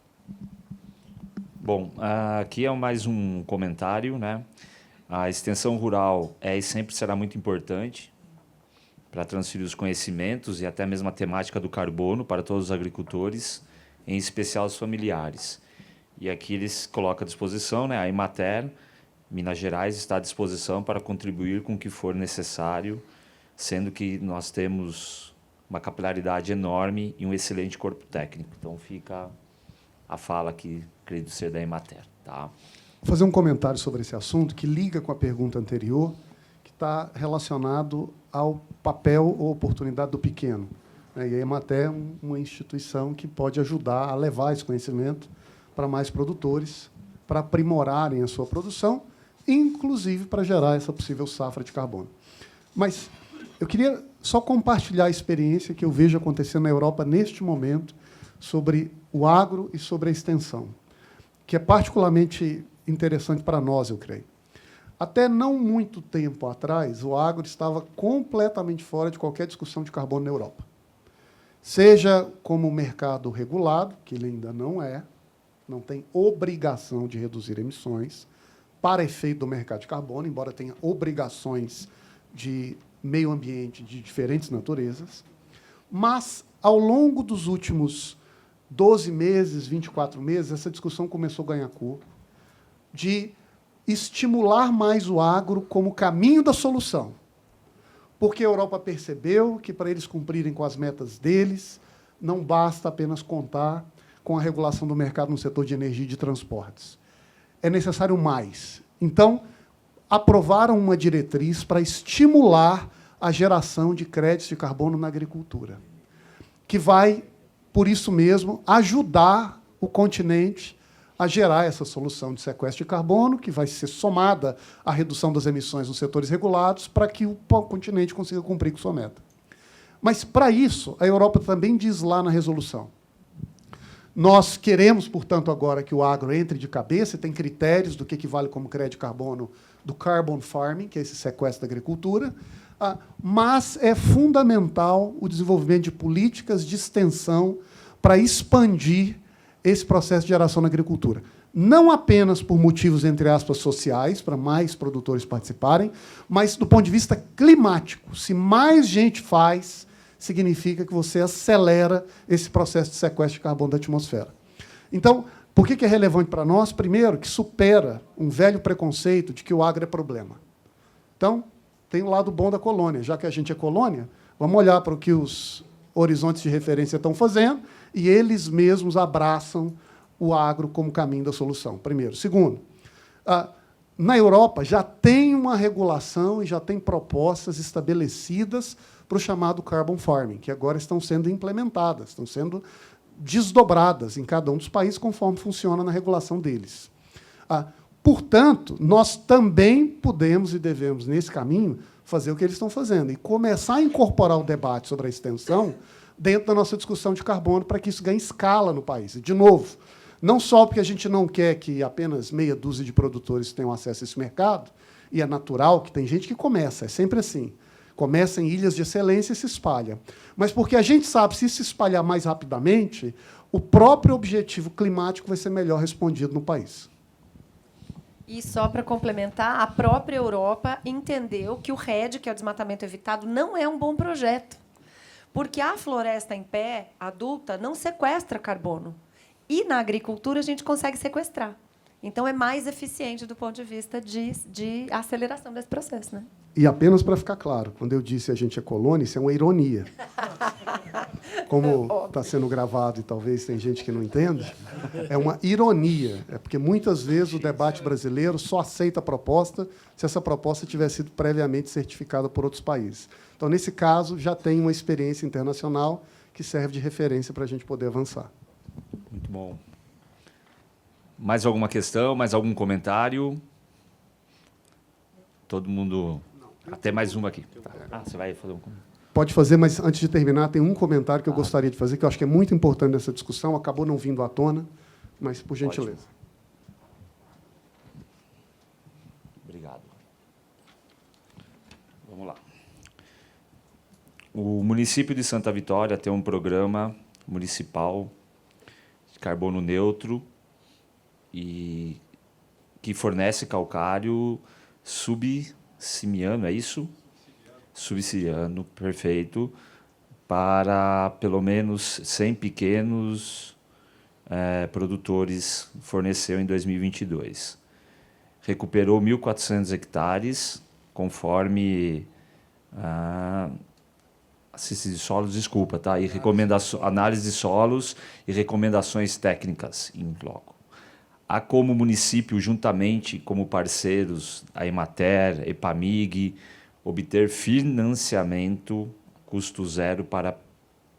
Bom, aqui é mais um comentário, né? A extensão rural é e sempre será muito importante para transferir os conhecimentos e até mesmo a temática do carbono para todos os agricultores, em especial os familiares. E aqui eles colocam à disposição, né? A Emater, Minas Gerais, está à disposição para contribuir com o que for necessário, sendo que nós temos uma capilaridade enorme e um excelente corpo técnico. Então fica a fala aqui, acredito ser da Emater. Tá? Vou fazer um comentário sobre esse assunto que liga com a pergunta anterior, que está relacionado ao papel ou oportunidade do pequeno. E a Emater é uma instituição que pode ajudar a levar esse conhecimento para mais produtores, para aprimorarem a sua produção, inclusive para gerar essa possível safra de carbono. Mas eu queria só compartilhar a experiência que eu vejo acontecendo na Europa neste momento sobre o agro e sobre a extensão, que é particularmente interessante para nós, eu creio. Até não muito tempo atrás, o agro estava completamente fora de qualquer discussão de carbono na Europa. Seja como mercado regulado, que ele ainda não tem obrigação de reduzir emissões para efeito do mercado de carbono, embora tenha obrigações de meio ambiente de diferentes naturezas. Mas, ao longo dos últimos 12 meses, 24 meses, essa discussão começou a ganhar corpo, de estimular mais o agro como caminho da solução. Porque a Europa percebeu que, para eles cumprirem com as metas deles, não basta apenas contar com a regulação do mercado no setor de energia e de transportes. É necessário mais. Então, aprovaram uma diretriz para estimular a geração de créditos de carbono na agricultura, que vai, por isso mesmo, ajudar o continente a gerar essa solução de sequestro de carbono, que vai ser somada à redução das emissões nos setores regulados, para que o continente consiga cumprir com sua meta. Mas, para isso, a Europa também diz lá na resolução: nós queremos, portanto, agora que o agro entre de cabeça, tem critérios do que vale como crédito de carbono do carbon farming, que é esse sequestro da agricultura, mas é fundamental o desenvolvimento de políticas de extensão para expandir esse processo de geração na agricultura. Não apenas por motivos, entre aspas, sociais, para mais produtores participarem, mas do ponto de vista climático. Se mais gente faz, significa que você acelera esse processo de sequestro de carbono da atmosfera. Então, por que é relevante para nós? Primeiro, que supera um velho preconceito de que o agro é problema. Então, tem o lado bom da colônia. Já que a gente é colônia, vamos olhar para o que os horizontes de referência estão fazendo e eles mesmos abraçam o agro como caminho da solução, primeiro. Segundo, na Europa já tem uma regulação e já tem propostas estabelecidas para o chamado carbon farming, que agora estão sendo implementadas, estão sendo desdobradas em cada um dos países conforme funciona na regulação deles. Portanto, nós também podemos e devemos, nesse caminho, fazer o que eles estão fazendo e começar a incorporar o debate sobre a extensão dentro da nossa discussão de carbono para que isso ganhe escala no país. E, de novo, não só porque a gente não quer que apenas meia dúzia de produtores tenham acesso a esse mercado, e é natural que tem gente que começa, é sempre assim. Começa em ilhas de excelência e se espalha. Mas porque a gente sabe, se se espalhar mais rapidamente, o próprio objetivo climático vai ser melhor respondido no país. E só para complementar, a própria Europa entendeu que o RED, que é o desmatamento evitado, não é um bom projeto. Porque a floresta em pé, adulta, não sequestra carbono. E, na agricultura, a gente consegue sequestrar. Então, é mais eficiente do ponto de vista de aceleração desse processo, né? E apenas para ficar claro, quando eu disse a gente é colônia, isso é uma ironia. Como está sendo gravado e talvez tem gente que não entende, é uma ironia. É porque, muitas vezes, o debate brasileiro só aceita a proposta se essa proposta tiver sido previamente certificada por outros países. Então, nesse caso, já tem uma experiência internacional que serve de referência para a gente poder avançar. Muito bom. Mais alguma questão? Mais algum comentário? Todo mundo... Até mais uma aqui. Tá. Você vai fazer um comentário? Pode fazer, mas antes de terminar, tem um comentário que eu gostaria de fazer, que eu acho que é muito importante nessa discussão, acabou não vindo à tona, mas por gentileza. Ótimo. Obrigado. Vamos lá. O município de Santa Vitória tem um programa municipal de carbono neutro e que fornece calcário subsimiano, é isso? Subsimiano, perfeito, para pelo menos 100 pequenos produtores, forneceu em 2022. Recuperou 1.400 hectares, conforme assistência de solos, desculpa, tá? E análise de solos e recomendações técnicas em loco. Há como município, juntamente como parceiros, a Emater, Epamig, obter financiamento custo zero para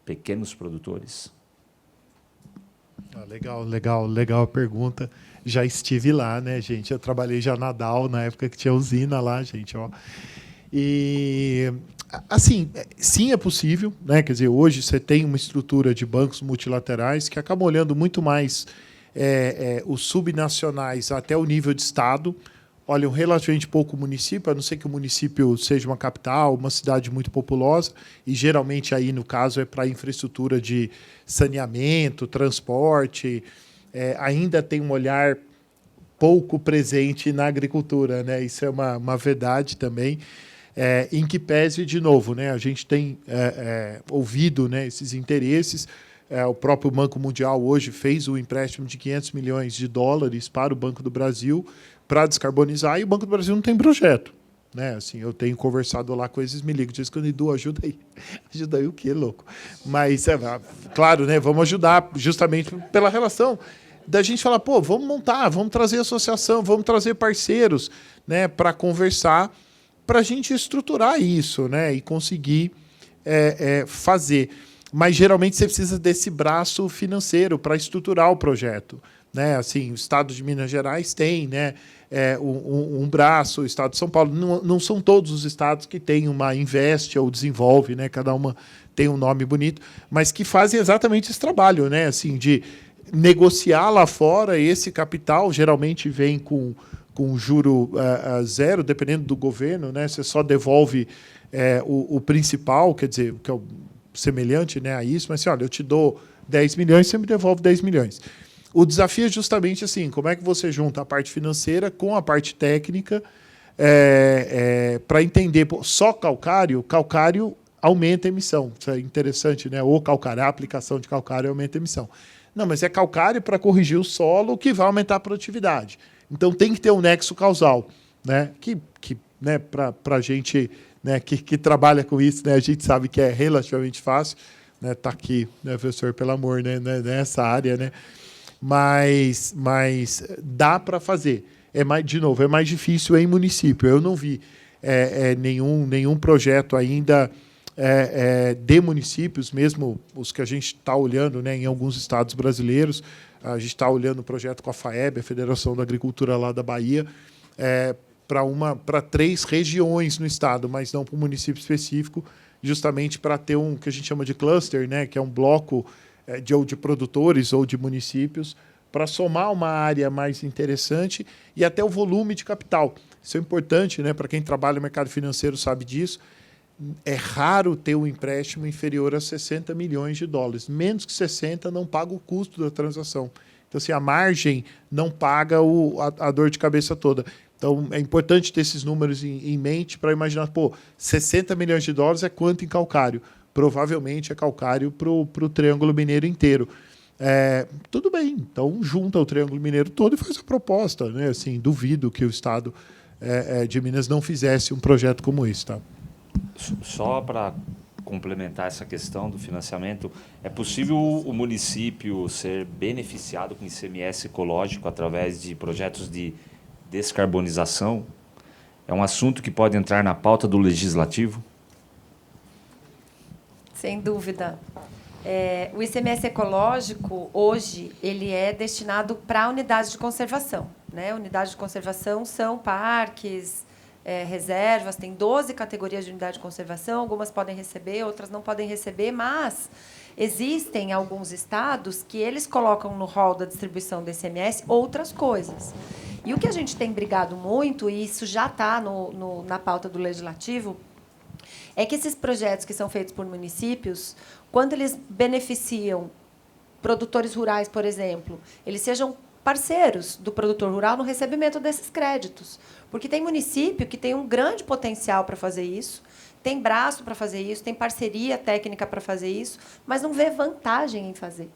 pequenos produtores? Legal a pergunta. Já estive lá, né, gente? Eu trabalhei já na Dow, na época que tinha usina lá, gente. Ó. E, assim, sim, é possível, né? Quer dizer, hoje você tem uma estrutura de bancos multilaterais que acabam olhando muito mais os subnacionais até o nível de Estado, olham relativamente pouco o município, a não ser que o município seja uma capital, uma cidade muito populosa, e geralmente aí, no caso, é para infraestrutura de saneamento, transporte, ainda tem um olhar pouco presente na agricultura, né? Isso é uma verdade também, em que pese, de novo, né? A gente tem ouvido, né, esses interesses. O próprio Banco Mundial hoje fez um empréstimo de 500 milhões de dólares para o Banco do Brasil para descarbonizar, e o Banco do Brasil não tem projeto, né? Assim, eu tenho conversado lá com eles, me ligam, dizem que Edu, ajuda aí. Ajuda aí o quê, louco? Mas, claro, né, vamos ajudar justamente pela relação da gente falar, vamos montar, vamos trazer associação, vamos trazer parceiros, né, para conversar, para a gente estruturar isso, né, e conseguir fazer. Mas, geralmente, você precisa desse braço financeiro para estruturar o projeto. Né? Assim, o Estado de Minas Gerais tem, né, um braço, o Estado de São Paulo. Não são todos os estados que têm uma Investe ou Desenvolve, né? Cada uma tem um nome bonito, mas que fazem exatamente esse trabalho, né? Assim, de negociar lá fora esse capital, geralmente vem com juro zero, dependendo do governo, né? Você só devolve o principal, quer dizer, que é o semelhante, né, a isso, mas assim, olha, eu te dou 10 milhões, você me devolve 10 milhões. O desafio é justamente assim, como é que você junta a parte financeira com a parte técnica para entender, só calcário aumenta a emissão. Isso é interessante, né? O calcário, a aplicação de calcário aumenta a emissão. Não, mas é calcário para corrigir o solo que vai aumentar a produtividade. Então tem que ter um nexo causal, né? Que né, para a gente, né, que trabalha com isso, né, a gente sabe que é relativamente fácil, né, tá aqui, né, professor, pelo amor, né, nessa área, né, mas dá para fazer. De novo, é mais difícil em município. Eu não vi nenhum projeto ainda de municípios, mesmo os que a gente está olhando, né, em alguns estados brasileiros. A gente está olhando o projeto com a FAEB, a Federação da Agricultura lá da Bahia, para 3 regiões no estado, mas não para um município específico, justamente para ter um que a gente chama de cluster, né, que é um bloco de produtores ou de municípios, para somar uma área mais interessante e até o volume de capital. Isso é importante, né, para quem trabalha no mercado financeiro sabe disso. É raro ter um empréstimo inferior a 60 milhões de dólares. Menos que 60 não paga o custo da transação. Então, assim, a margem não paga a dor de cabeça toda. Então, é importante ter esses números em mente para imaginar, 60 milhões de dólares é quanto em calcário? Provavelmente é calcário para o Triângulo Mineiro inteiro. Tudo bem, então junta o Triângulo Mineiro todo e faz a proposta. Né? Assim, duvido que o Estado de Minas não fizesse um projeto como esse. Tá? Só para complementar essa questão do financiamento, é possível o município ser beneficiado com ICMS ecológico através de projetos de descarbonização? É um assunto que pode entrar na pauta do legislativo? Sem dúvida. O ICMS ecológico, hoje, ele é destinado para unidades de conservação. Né? Unidades de conservação são parques, reservas, tem 12 categorias de unidade de conservação, algumas podem receber, outras não podem receber, mas existem alguns estados que eles colocam no rol da distribuição do ICMS outras coisas. E o que a gente tem brigado muito, e isso já está na pauta do legislativo, é que esses projetos que são feitos por municípios, quando eles beneficiam produtores rurais, por exemplo, eles sejam parceiros do produtor rural no recebimento desses créditos. Porque tem município que tem um grande potencial para fazer isso, tem braço para fazer isso, tem parceria técnica para fazer isso, mas não vê vantagem em fazer.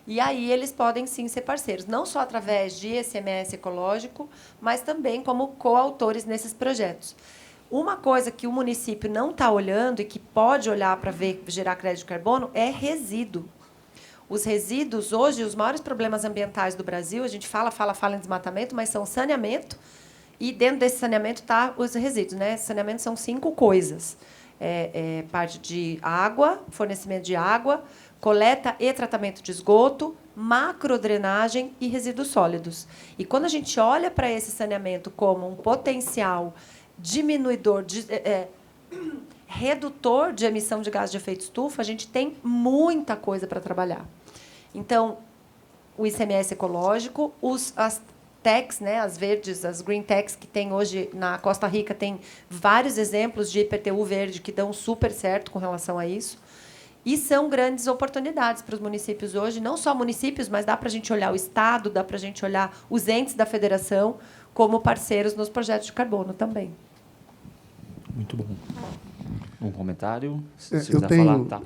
E aí eles podem, sim, ser parceiros, não só através de ICMS ecológico, mas também como coautores nesses projetos. Uma coisa que o município não está olhando e que pode olhar para ver gerar crédito de carbono é resíduo. Os resíduos, hoje, os maiores problemas ambientais do Brasil, a gente fala em desmatamento, mas são saneamento, e dentro desse saneamento está os resíduos. Né? Saneamento são 5 coisas. Parte de água, fornecimento de água, coleta e tratamento de esgoto, macrodrenagem e resíduos sólidos. E quando a gente olha para esse saneamento como um potencial diminuidor, redutor de emissão de gás de efeito estufa, a gente tem muita coisa para trabalhar. Então, o ICMS ecológico, as techs, né, as verdes, as green techs que tem hoje na Costa Rica, tem vários exemplos de IPTU verde que dão super certo com relação a isso. E são grandes oportunidades para os municípios hoje, não só municípios, mas dá para a gente olhar o Estado, dá para a gente olhar os entes da federação como parceiros nos projetos de carbono também. Muito bom. Um comentário?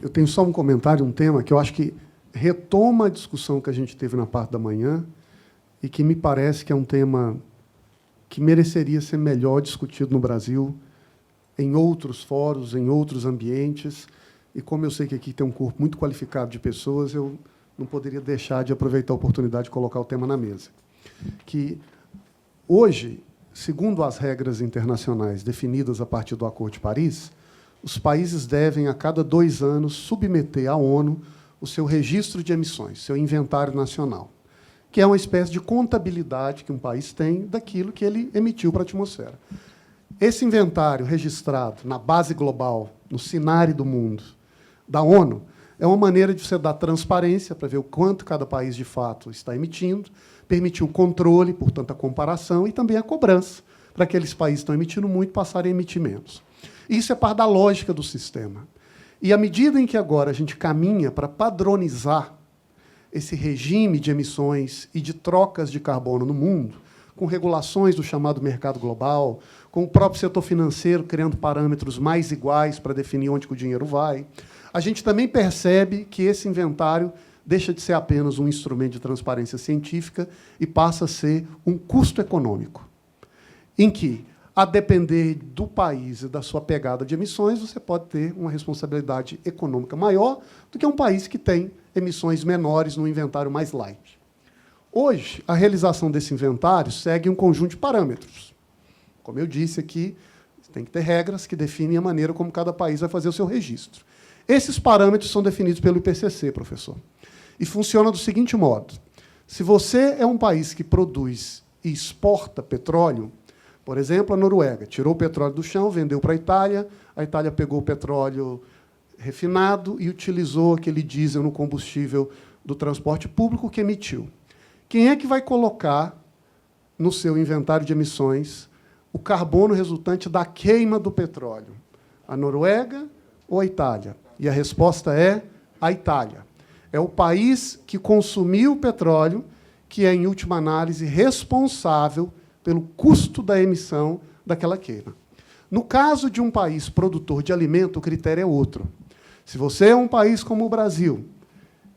Eu tenho só um comentário, um tema que eu acho que retoma a discussão que a gente teve na parte da manhã e que me parece que é um tema que mereceria ser melhor discutido no Brasil, em outros fóruns, em outros ambientes. E como eu sei que aqui tem um corpo muito qualificado de pessoas, eu não poderia deixar de aproveitar a oportunidade de colocar o tema na mesa. Que hoje segundo as regras internacionais definidas a partir do Acordo de Paris, os países devem, a cada 2 anos, submeter à ONU o seu registro de emissões, seu inventário nacional, que é uma espécie de contabilidade que um país tem daquilo que ele emitiu para a atmosfera. Esse inventário registrado na base global, no cenário do mundo, da ONU, é uma maneira de você dar transparência para ver o quanto cada país, de fato, está emitindo, permitir o controle, portanto, a comparação, e também a cobrança, para aqueles países que estão emitindo muito passarem a emitir menos. Isso é parte da lógica do sistema. E, à medida em que agora a gente caminha para padronizar esse regime de emissões e de trocas de carbono no mundo, com regulações do chamado mercado global, com o próprio setor financeiro criando parâmetros mais iguais para definir onde que o dinheiro vai, a gente também percebe que esse inventário deixa de ser apenas um instrumento de transparência científica e passa a ser um custo econômico, em que, a depender do país e da sua pegada de emissões, você pode ter uma responsabilidade econômica maior do que um país que tem emissões menores no inventário mais light. Hoje, a realização desse inventário segue um conjunto de parâmetros. Como eu disse aqui, tem que ter regras que definem a maneira como cada país vai fazer o seu registro. Esses parâmetros são definidos pelo IPCC, professor. E funciona do seguinte modo. Se você é um país que produz e exporta petróleo, por exemplo, a Noruega tirou o petróleo do chão, vendeu para a Itália pegou o petróleo refinado e utilizou aquele diesel no combustível do transporte público que emitiu. Quem é que vai colocar no seu inventário de emissões o carbono resultante da queima do petróleo? A Noruega ou a Itália? E a resposta é a Itália. É o país que consumiu o petróleo que é, em última análise, responsável pelo custo da emissão daquela queima. No caso de um país produtor de alimento, o critério é outro. Se você é um país como o Brasil,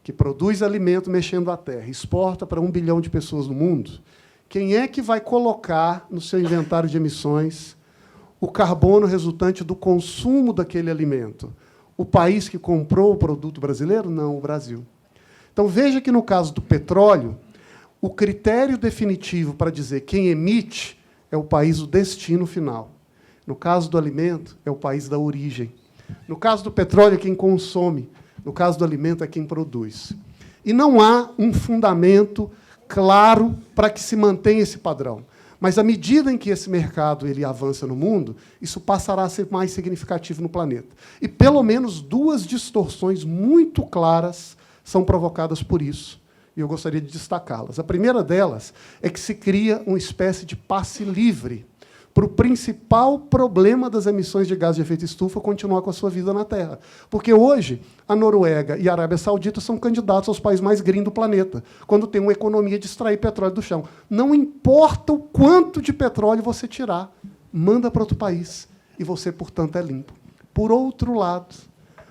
que produz alimento mexendo a terra, exporta para 1 bilhão de pessoas no mundo, quem é que vai colocar no seu inventário de emissões o carbono resultante do consumo daquele alimento? O país que comprou o produto brasileiro? Não, o Brasil. Então, veja que, no caso do petróleo, o critério definitivo para dizer quem emite é o país do destino final. No caso do alimento, é o país da origem. No caso do petróleo, é quem consome. No caso do alimento, é quem produz. E não há um fundamento claro para que se mantenha esse padrão. Mas, à medida em que esse mercado ele avança no mundo, isso passará a ser mais significativo no planeta. E, pelo menos, 2 distorções muito claras são provocadas por isso. E eu gostaria de destacá-las. A primeira delas é que se cria uma espécie de passe livre para o principal problema das emissões de gás de efeito estufa continuar com a sua vida na Terra. Porque hoje a Noruega e a Arábia Saudita são candidatos aos países mais green do planeta, quando tem uma economia de extrair petróleo do chão. Não importa o quanto de petróleo você tirar, manda para outro país, e você, portanto, é limpo. Por outro lado,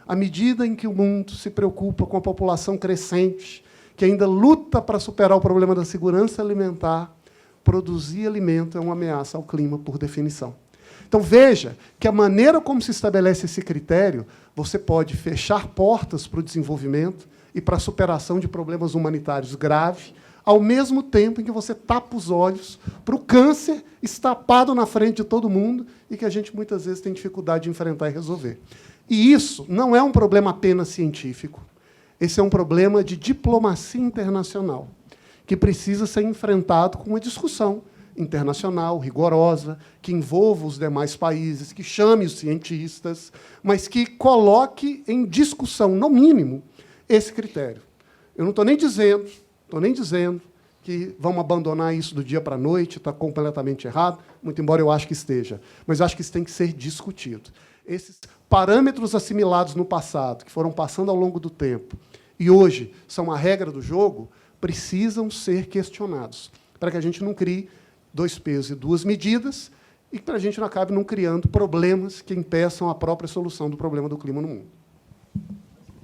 à medida em que o mundo se preocupa com a população crescente, que ainda luta para superar o problema da segurança alimentar, produzir alimento é uma ameaça ao clima, por definição. Então, veja que a maneira como se estabelece esse critério, você pode fechar portas para o desenvolvimento e para a superação de problemas humanitários graves, ao mesmo tempo em que você tapa os olhos para o câncer estapado na frente de todo mundo e que a gente, muitas vezes, tem dificuldade de enfrentar e resolver. E isso não é um problema apenas científico. Esse é um problema de diplomacia internacional, que precisa ser enfrentado com uma discussão internacional, rigorosa, que envolva os demais países, que chame os cientistas, mas que coloque em discussão, no mínimo, esse critério. Eu não estou nem dizendo que vamos abandonar isso do dia para a noite, está completamente errado, muito embora eu acho que esteja, mas acho que isso tem que ser discutido. Esses parâmetros assimilados no passado, que foram passando ao longo do tempo, e hoje são a regra do jogo, precisam ser questionados, para que a gente não crie 2 pesos e 2 medidas e para a gente não acabe não criando problemas que impeçam a própria solução do problema do clima no mundo.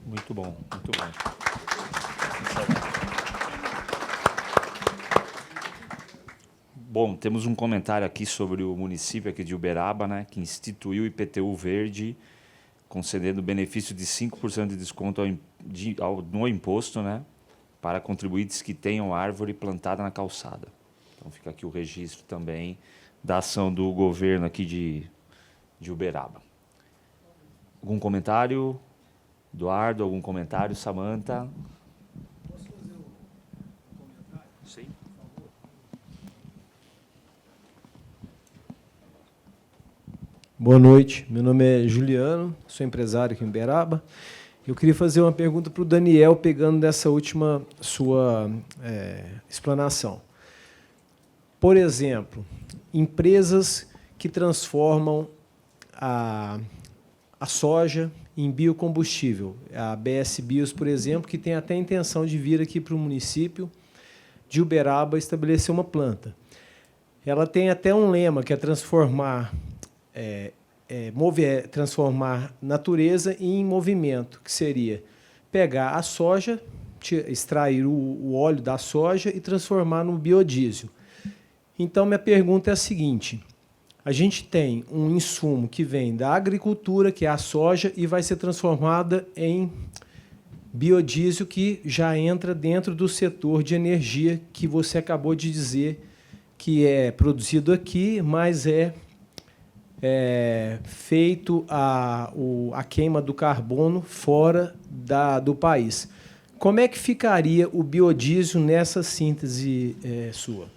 Muito bom, muito bom. Bom, temos um comentário aqui sobre o município aqui de Uberaba, né, que instituiu o IPTU verde, concedendo benefício de 5% de desconto no imposto, né, para contribuintes que tenham árvore plantada na calçada. Então, fica aqui o registro também da ação do governo aqui de Uberaba. Algum comentário? Eduardo, algum comentário? Samantha? Posso fazer um comentário? Sim. Boa noite, meu nome é Juliano, sou empresário aqui em Uberaba. Eu queria fazer uma pergunta para o Daniel, pegando dessa última sua explanação. Por exemplo, empresas que transformam a soja em biocombustível. A BS Bios, por exemplo, que tem até a intenção de vir aqui para o município de Uberaba estabelecer uma planta. Ela tem até um lema, que é transformar natureza em movimento, que seria pegar a soja, extrair o óleo da soja e transformar no biodiesel. Então, minha pergunta é a seguinte: a gente tem um insumo que vem da agricultura, que é a soja, e vai ser transformada em biodiesel, que já entra dentro do setor de energia que você acabou de dizer, que é produzido aqui, mas é feito a queima do carbono fora do país. Como é que ficaria o biodiesel nessa síntese sua?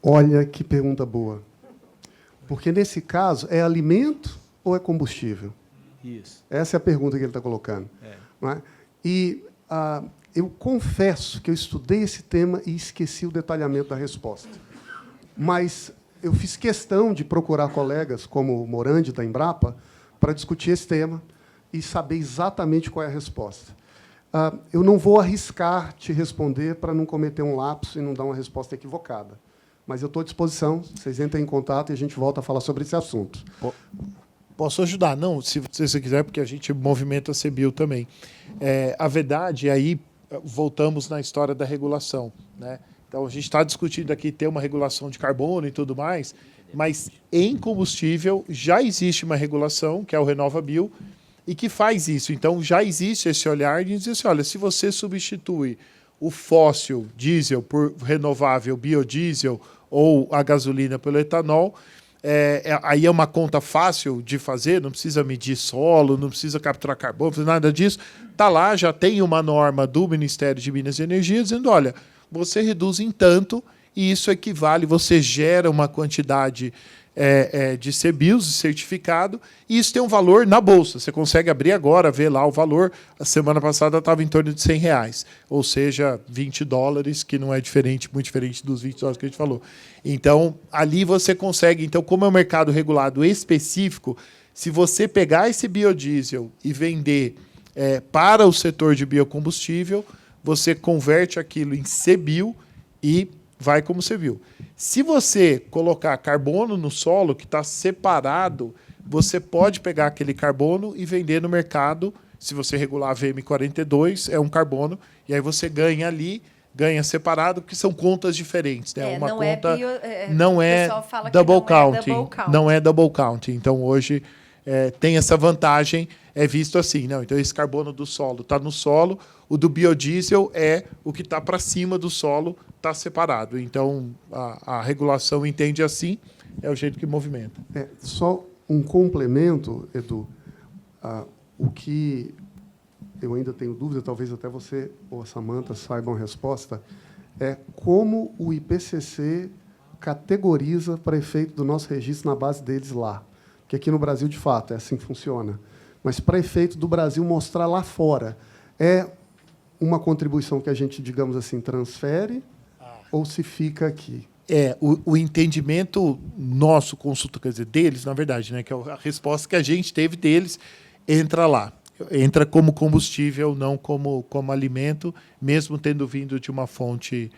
Olha que pergunta boa. Porque, nesse caso, é alimento ou é combustível? Isso. Essa é a pergunta que ele está colocando. Não é? E eu confesso que eu estudei esse tema e esqueci o detalhamento da resposta. Mas eu fiz questão de procurar colegas, como o Morandi, da Embrapa, para discutir esse tema e saber exatamente qual é a resposta. Eu não vou arriscar te responder para não cometer um lapso e não dar uma resposta equivocada. Mas eu estou à disposição, vocês entrem em contato e a gente volta a falar sobre esse assunto. Posso ajudar? Não, se você quiser, porque a gente movimenta a CBio também. A verdade, aí voltamos na história da regulação, né? Então, a gente está discutindo aqui ter uma regulação de carbono e tudo mais, mas em combustível já existe uma regulação, que é o RenovaBio, e que faz isso. Então, já existe esse olhar de dizer assim, olha, se você substitui o fóssil diesel por renovável biodiesel ou a gasolina pelo etanol, aí é uma conta fácil de fazer, não precisa medir solo, não precisa capturar carbono, não precisa nada disso. Está lá, já tem uma norma do Ministério de Minas e Energia dizendo, olha, você reduz em tanto e isso equivale, você gera uma quantidade de CBIOS, de certificado, e isso tem um valor na bolsa. Você consegue abrir agora, ver lá o valor. A semana passada estava em torno de R$100, ou seja, $20, que não é diferente, muito diferente dos $20 que a gente falou. Então, ali você consegue. Então, como é um mercado regulado específico, se você pegar esse biodiesel e vender para o setor de biocombustível, você converte aquilo em CBIO e vai como CBIO. Se você colocar carbono no solo, que está separado, você pode pegar aquele carbono e vender no mercado. Se você regular a VM42, é um carbono, e aí você ganha ali, ganha separado, porque são contas diferentes. Né? Uma não conta não é double counting. Não é double counting. Então, hoje, tem essa vantagem, é visto assim. Não, então, esse carbono do solo está no solo, o do biodiesel é o que está para cima do solo, está separado. Então, a regulação entende assim, é o jeito que movimenta. Só um complemento, Edu. O que eu ainda tenho dúvida, talvez até você ou a Samantha saibam a resposta, é como o IPCC categoriza para efeito do nosso registro na base deles lá. Porque aqui no Brasil, de fato, é assim que funciona. Mas para efeito do Brasil mostrar lá fora, é uma contribuição que a gente, digamos assim, transfere ou se fica aqui? O entendimento nosso, consulta, quer dizer, deles, na verdade, né, que é a resposta que a gente teve deles, entra lá. Entra como combustível, não como alimento, mesmo tendo vindo de uma fonte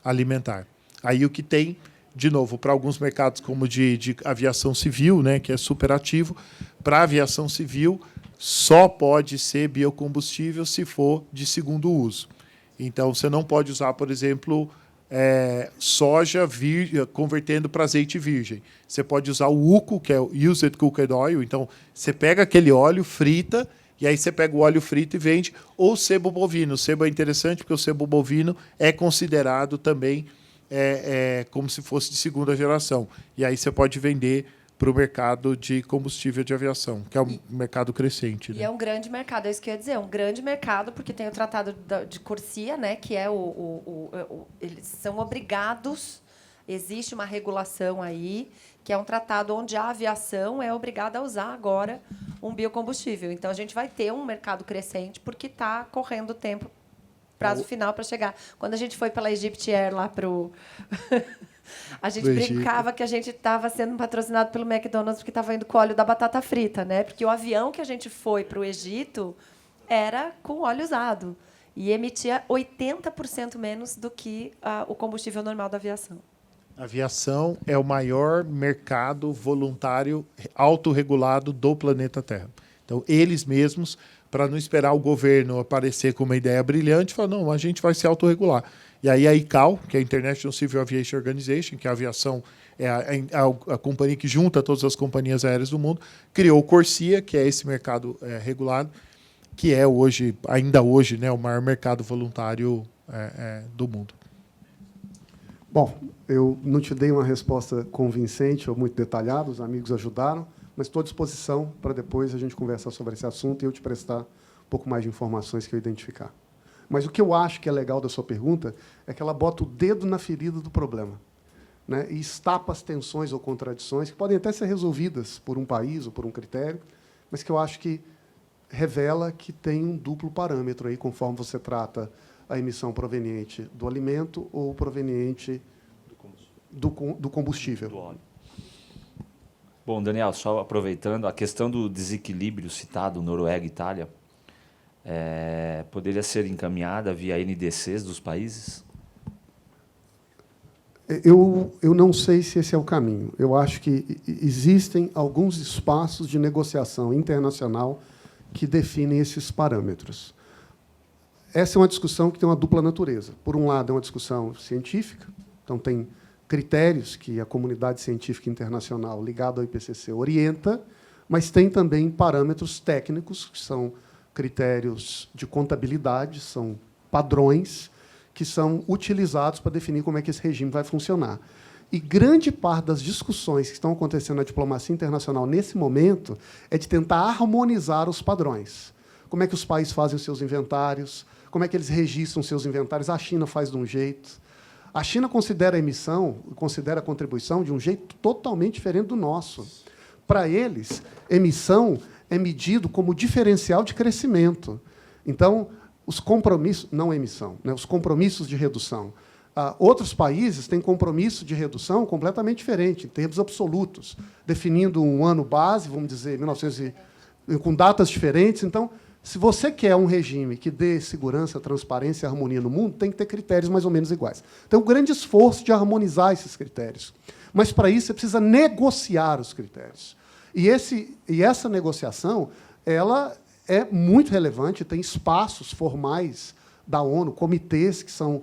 alimentar. Aí o que tem, de novo, para alguns mercados como de aviação civil, né, que é super ativo, para aviação civil só pode ser biocombustível se for de segundo uso. Então, você não pode usar, por exemplo, soja convertendo para azeite virgem. Você pode usar o UCO, que é o Used Cooked Oil. Então, você pega aquele óleo, frita, e aí você pega o óleo frito e vende. Ou sebo bovino. O sebo é interessante porque o sebo bovino é considerado também como se fosse de segunda geração. E aí você pode vender para o mercado de combustível de aviação, que é um mercado crescente. E Né? é um grande mercado, é isso que eu ia dizer, um grande mercado, porque tem o Tratado de Corsia, né, que é eles são obrigados, existe uma regulação aí, que é um tratado onde a aviação é obrigada a usar agora um biocombustível. Então, a gente vai ter um mercado crescente, porque está correndo o tempo, prazo final para chegar. Quando a gente foi pela Egypt Air lá para o... A gente brincava que a gente estava sendo patrocinado pelo McDonald's porque estava indo com óleo da batata frita, né? Porque o avião que a gente foi para o Egito era com óleo usado e emitia 80% menos do que o combustível normal da aviação. A aviação é o maior mercado voluntário autorregulado do planeta Terra. Então, eles mesmos, para não esperar o governo aparecer com uma ideia brilhante, falam, não, a gente vai se autorregular. E aí a ICAO, que é a International Civil Aviation Organization, que a aviação é a companhia que junta todas as companhias aéreas do mundo, criou o Corsia, que é esse mercado regulado, que é hoje, ainda hoje, né, o maior mercado voluntário do mundo. Bom, eu não te dei uma resposta convincente ou muito detalhada, os amigos ajudaram, mas estou à disposição para depois a gente conversar sobre esse assunto e eu te prestar um pouco mais de informações que eu identificar. Mas o que eu acho que é legal da sua pergunta é que ela bota o dedo na ferida do problema, né, e estapa as tensões ou contradições que podem até ser resolvidas por um país ou por um critério, mas que eu acho que revela que tem um duplo parâmetro aí, conforme você trata a emissão proveniente do alimento ou proveniente do combustível. Do óleo. Bom, Daniel, só aproveitando, a questão do desequilíbrio citado, Noruega e Itália, poderia ser encaminhada via NDCs dos países? Eu não sei se esse é o caminho. Eu acho que existem alguns espaços de negociação internacional que definem esses parâmetros. Essa é uma discussão que tem uma dupla natureza. Por um lado, é uma discussão científica, então tem critérios que a comunidade científica internacional ligada ao IPCC orienta, mas tem também parâmetros técnicos, que são critérios de contabilidade, são padrões que são utilizados para definir como é que esse regime vai funcionar. E grande parte das discussões que estão acontecendo na diplomacia internacional nesse momento é de tentar harmonizar os padrões. Como é que os países fazem os seus inventários, como é que eles registram seus inventários. A China faz de um jeito. A China considera a emissão, considera a contribuição de um jeito totalmente diferente do nosso. Para eles, emissão é medido como diferencial de crescimento. Então, os compromissos, não emissão, né, os compromissos de redução. Outros países têm compromisso de redução completamente diferente, em termos absolutos, definindo um ano base, vamos dizer, 1900 com datas diferentes. Então, se você quer um regime que dê segurança, transparência e harmonia no mundo, tem que ter critérios mais ou menos iguais. Então, um grande esforço de harmonizar esses critérios. Mas, para isso, você precisa negociar os critérios. E essa negociação ela é muito relevante, tem espaços formais da ONU, comitês que são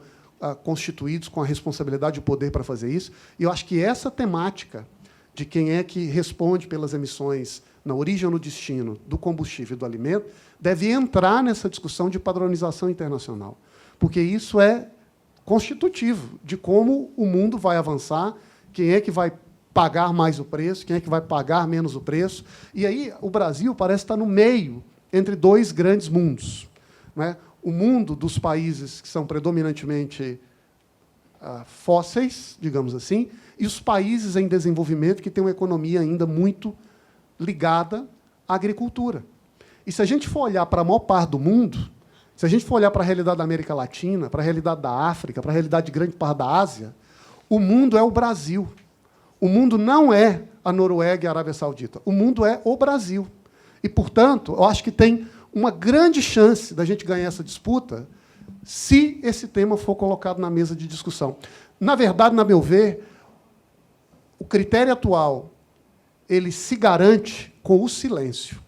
constituídos com a responsabilidade e o poder para fazer isso. E eu acho que essa temática de quem é que responde pelas emissões na origem ou no destino do combustível e do alimento deve entrar nessa discussão de padronização internacional, porque isso é constitutivo de como o mundo vai avançar, quem é que vai pagar mais o preço, quem é que vai pagar menos o preço. E aí o Brasil parece estar no meio entre dois grandes mundos, né? O mundo dos países que são predominantemente fósseis, digamos assim, e os países em desenvolvimento que têm uma economia ainda muito ligada à agricultura. E se a gente for olhar para a maior parte do mundo, se a gente for olhar para a realidade da América Latina, para a realidade da África, para a realidade de grande parte da Ásia, o mundo é o Brasil. O mundo não é a Noruega e a Arábia Saudita. O mundo é o Brasil. E, portanto, eu acho que tem uma grande chance da gente ganhar essa disputa se esse tema for colocado na mesa de discussão. Na verdade, na meu ver, o critério atual ele se garante com o silêncio.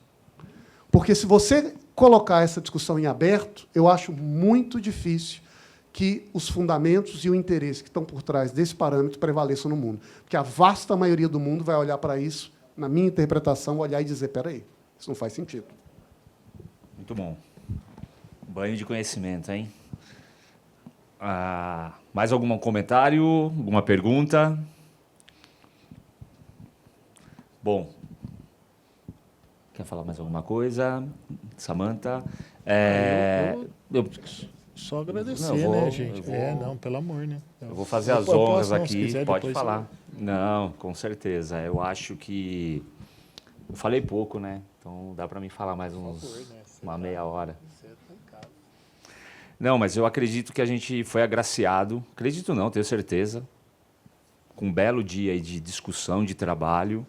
Porque, se você colocar essa discussão em aberto, eu acho muito difícil que os fundamentos e o interesse que estão por trás desse parâmetro prevaleçam no mundo. Porque a vasta maioria do mundo vai olhar para isso, na minha interpretação, olhar e dizer, espera aí, isso não faz sentido. Muito bom. Banho de conhecimento, hein? Mais algum comentário? Alguma pergunta? Bom, quer falar mais alguma coisa? Samantha? Só agradecer, Não, eu vou- né, gente? eu vou- Não, pelo amor, né? Eu vou fazer as Eu posso, honras não, se aqui, quiser, pode depois falar. Não, com certeza. Eu acho que... Eu falei pouco, né? Então dá para mim falar mais uma meia hora. Não, mas eu acredito que a gente foi agraciado. Acredito não, tenho certeza. Com um belo dia aí de discussão, de trabalho.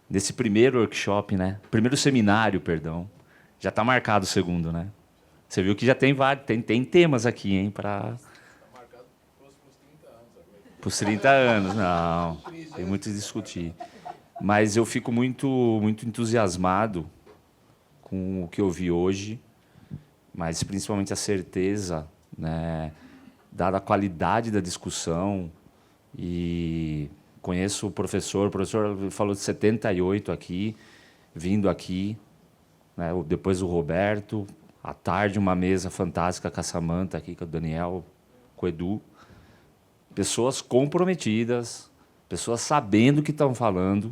Nesse primeiro workshop, né? Primeiro seminário, perdão. Já está marcado o segundo, né? Você viu que já tem vários, tem temas aqui, hein? Para os 30 anos, não. Tem muito a discutir. Mas eu fico muito entusiasmado com o que eu vi hoje, mas principalmente a certeza, né, dada a qualidade da discussão. E conheço o professor falou de 78 aqui, vindo aqui, né, depois o Roberto, à tarde uma mesa fantástica com a Samantha aqui, com o Daniel, com o Edu. Pessoas comprometidas, pessoas sabendo o que estão falando,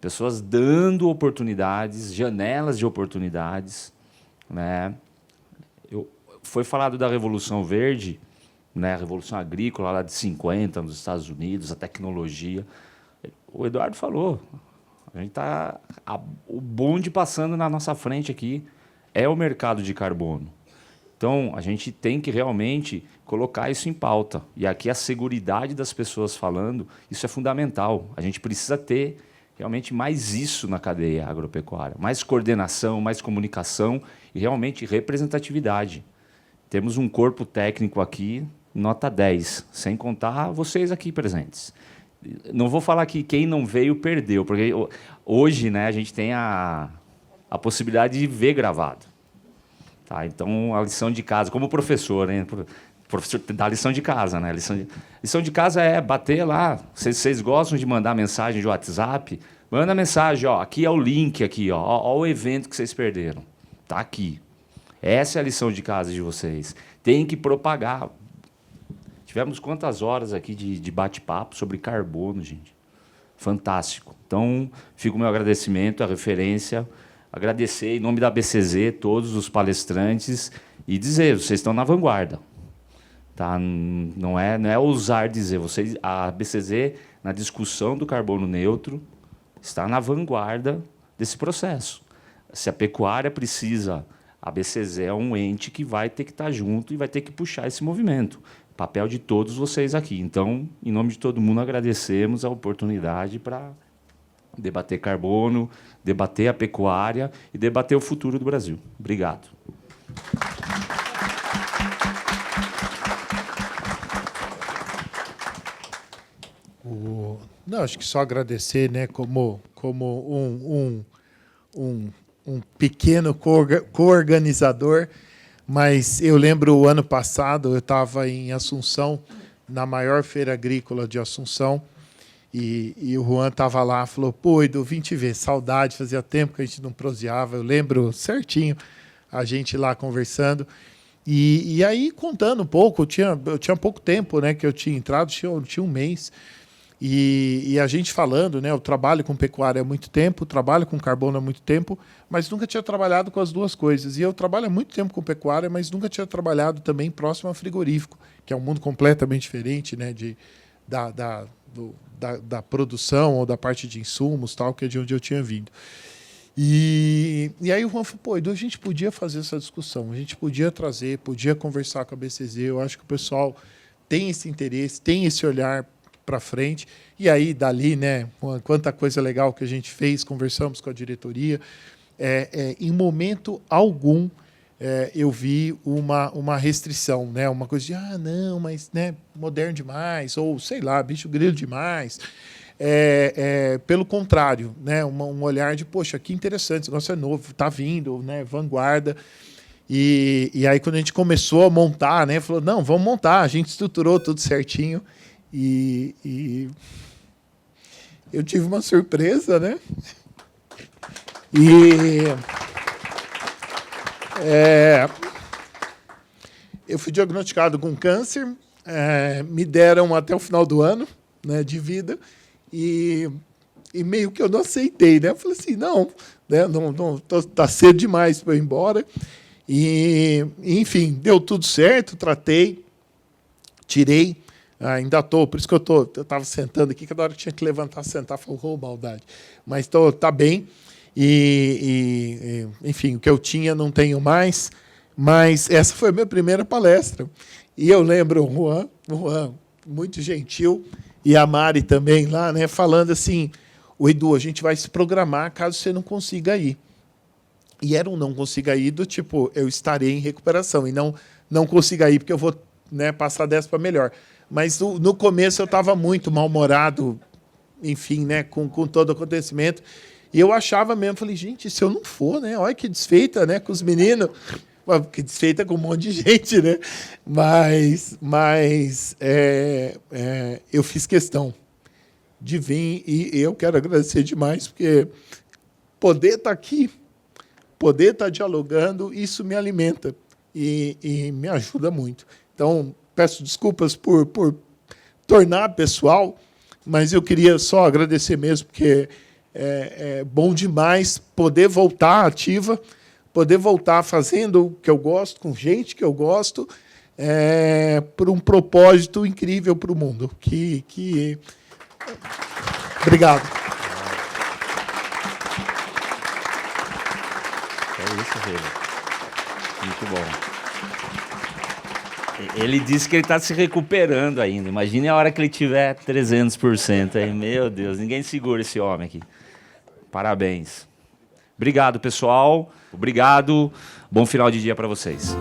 pessoas dando oportunidades, janelas de oportunidades, né? Foi falado da Revolução Verde, né? A Revolução Agrícola lá de 50 nos Estados Unidos, a tecnologia. O Eduardo falou, a gente tá o bonde passando na nossa frente aqui é o mercado de carbono. Então, a gente tem que realmente colocar isso em pauta. E aqui a seguridade das pessoas falando, isso é fundamental. A gente precisa ter realmente mais isso na cadeia agropecuária. Mais coordenação, mais comunicação e realmente representatividade. Temos um corpo técnico aqui, nota 10, sem contar vocês aqui presentes. Não vou falar que quem não veio perdeu, porque hoje, né, a gente tem a possibilidade de ver gravado. Tá? Então, a lição de casa, como professor, né? Professor dá lição de casa, né? Lição de casa é bater lá. Vocês gostam de mandar mensagem de WhatsApp? Manda mensagem, ó. Aqui é o link, aqui, ó o evento que vocês perderam. Tá aqui. Essa é a lição de casa de vocês. Tem que propagar. Tivemos quantas horas aqui de bate-papo sobre carbono, gente? Fantástico. Então, fica o meu agradecimento, a referência. Agradecer em nome da BCZ todos os palestrantes e dizer, vocês estão na vanguarda. Tá? Não é ousar dizer, a BCZ, na discussão do carbono neutro, está na vanguarda desse processo. Se a pecuária precisa, a BCZ é um ente que vai ter que estar junto e vai ter que puxar esse movimento. Papel de todos vocês aqui. Então, em nome de todo mundo, agradecemos a oportunidade para debater carbono, debater a pecuária e debater o futuro do Brasil. Obrigado. Não, acho que só agradecer, né, como um pequeno coorganizador, mas eu lembro o ano passado, eu estava em Assunção, na maior feira agrícola de Assunção, e o Juan estava lá, falou, pô, Edu, vim te ver, saudade, fazia tempo que a gente não proseava, eu lembro certinho a gente lá conversando, e aí contando um pouco, eu tinha pouco tempo, né, que eu tinha entrado, tinha um mês, e a gente falando, né, eu trabalho com pecuária há muito tempo, trabalho com carbono há muito tempo, mas nunca tinha trabalhado com as duas coisas. E eu trabalho há muito tempo com pecuária, mas nunca tinha trabalhado também próximo a frigorífico, que é um mundo completamente diferente, né, da produção ou da parte de insumos, tal, que é de onde eu tinha vindo. E aí o Juan falou, pô, Edu, a gente podia fazer essa discussão, a gente podia trazer, podia conversar com a BCZ, eu acho que o pessoal tem esse interesse, tem esse olhar para frente, e aí dali, né, quanta coisa legal que a gente fez, conversamos com a diretoria, em momento algum eu vi uma restrição, né, uma coisa de, não, mas né, moderno demais, ou sei lá, bicho grilo demais, pelo contrário, né, um olhar de, poxa, que interessante, esse negócio é novo, está vindo, né, vanguarda. E aí, quando a gente começou a montar, né, falou, não, vamos montar, a gente estruturou tudo certinho. E eu tive uma surpresa, né? eu fui diagnosticado com câncer, me deram até o final do ano, né, de vida, e meio que eu não aceitei, né? Eu falei assim, não, né, tá cedo demais para eu ir embora. E, enfim, deu tudo certo, tratei, tirei, ainda estou, por isso que eu estava sentando aqui, cada hora que tinha que levantar, sentar, falei, maldade. Mas tá bem, enfim, o que eu tinha não tenho mais, mas essa foi a minha primeira palestra. E eu lembro o Juan, muito gentil, e a Mari também lá, né, falando assim, o Edu, a gente vai se programar caso você não consiga ir. E era um não consiga ir do tipo, eu estarei em recuperação, e não consiga ir porque eu vou, né, passar dessa para melhor. Mas no começo eu estava muito mal-humorado, enfim, né, com todo o acontecimento. E eu achava mesmo, falei, gente, se eu não for, né, olha que desfeita, né, com os meninos. Que desfeita com um monte de gente, né? Mas eu fiz questão de vir e eu quero agradecer demais, porque poder estar aqui, poder estar dialogando, isso me alimenta e me ajuda muito. Então, peço desculpas por tornar pessoal, mas eu queria só agradecer mesmo, porque é bom demais poder voltar ativa, poder voltar fazendo o que eu gosto, com gente que eu gosto, por um propósito incrível para o mundo. Obrigado. É isso, filho. Muito bom. Ele disse que ele está se recuperando ainda. Imagine a hora que ele tiver 300%. Aí, meu Deus, ninguém segura esse homem aqui. Parabéns. Obrigado, pessoal. Obrigado. Bom final de dia para vocês.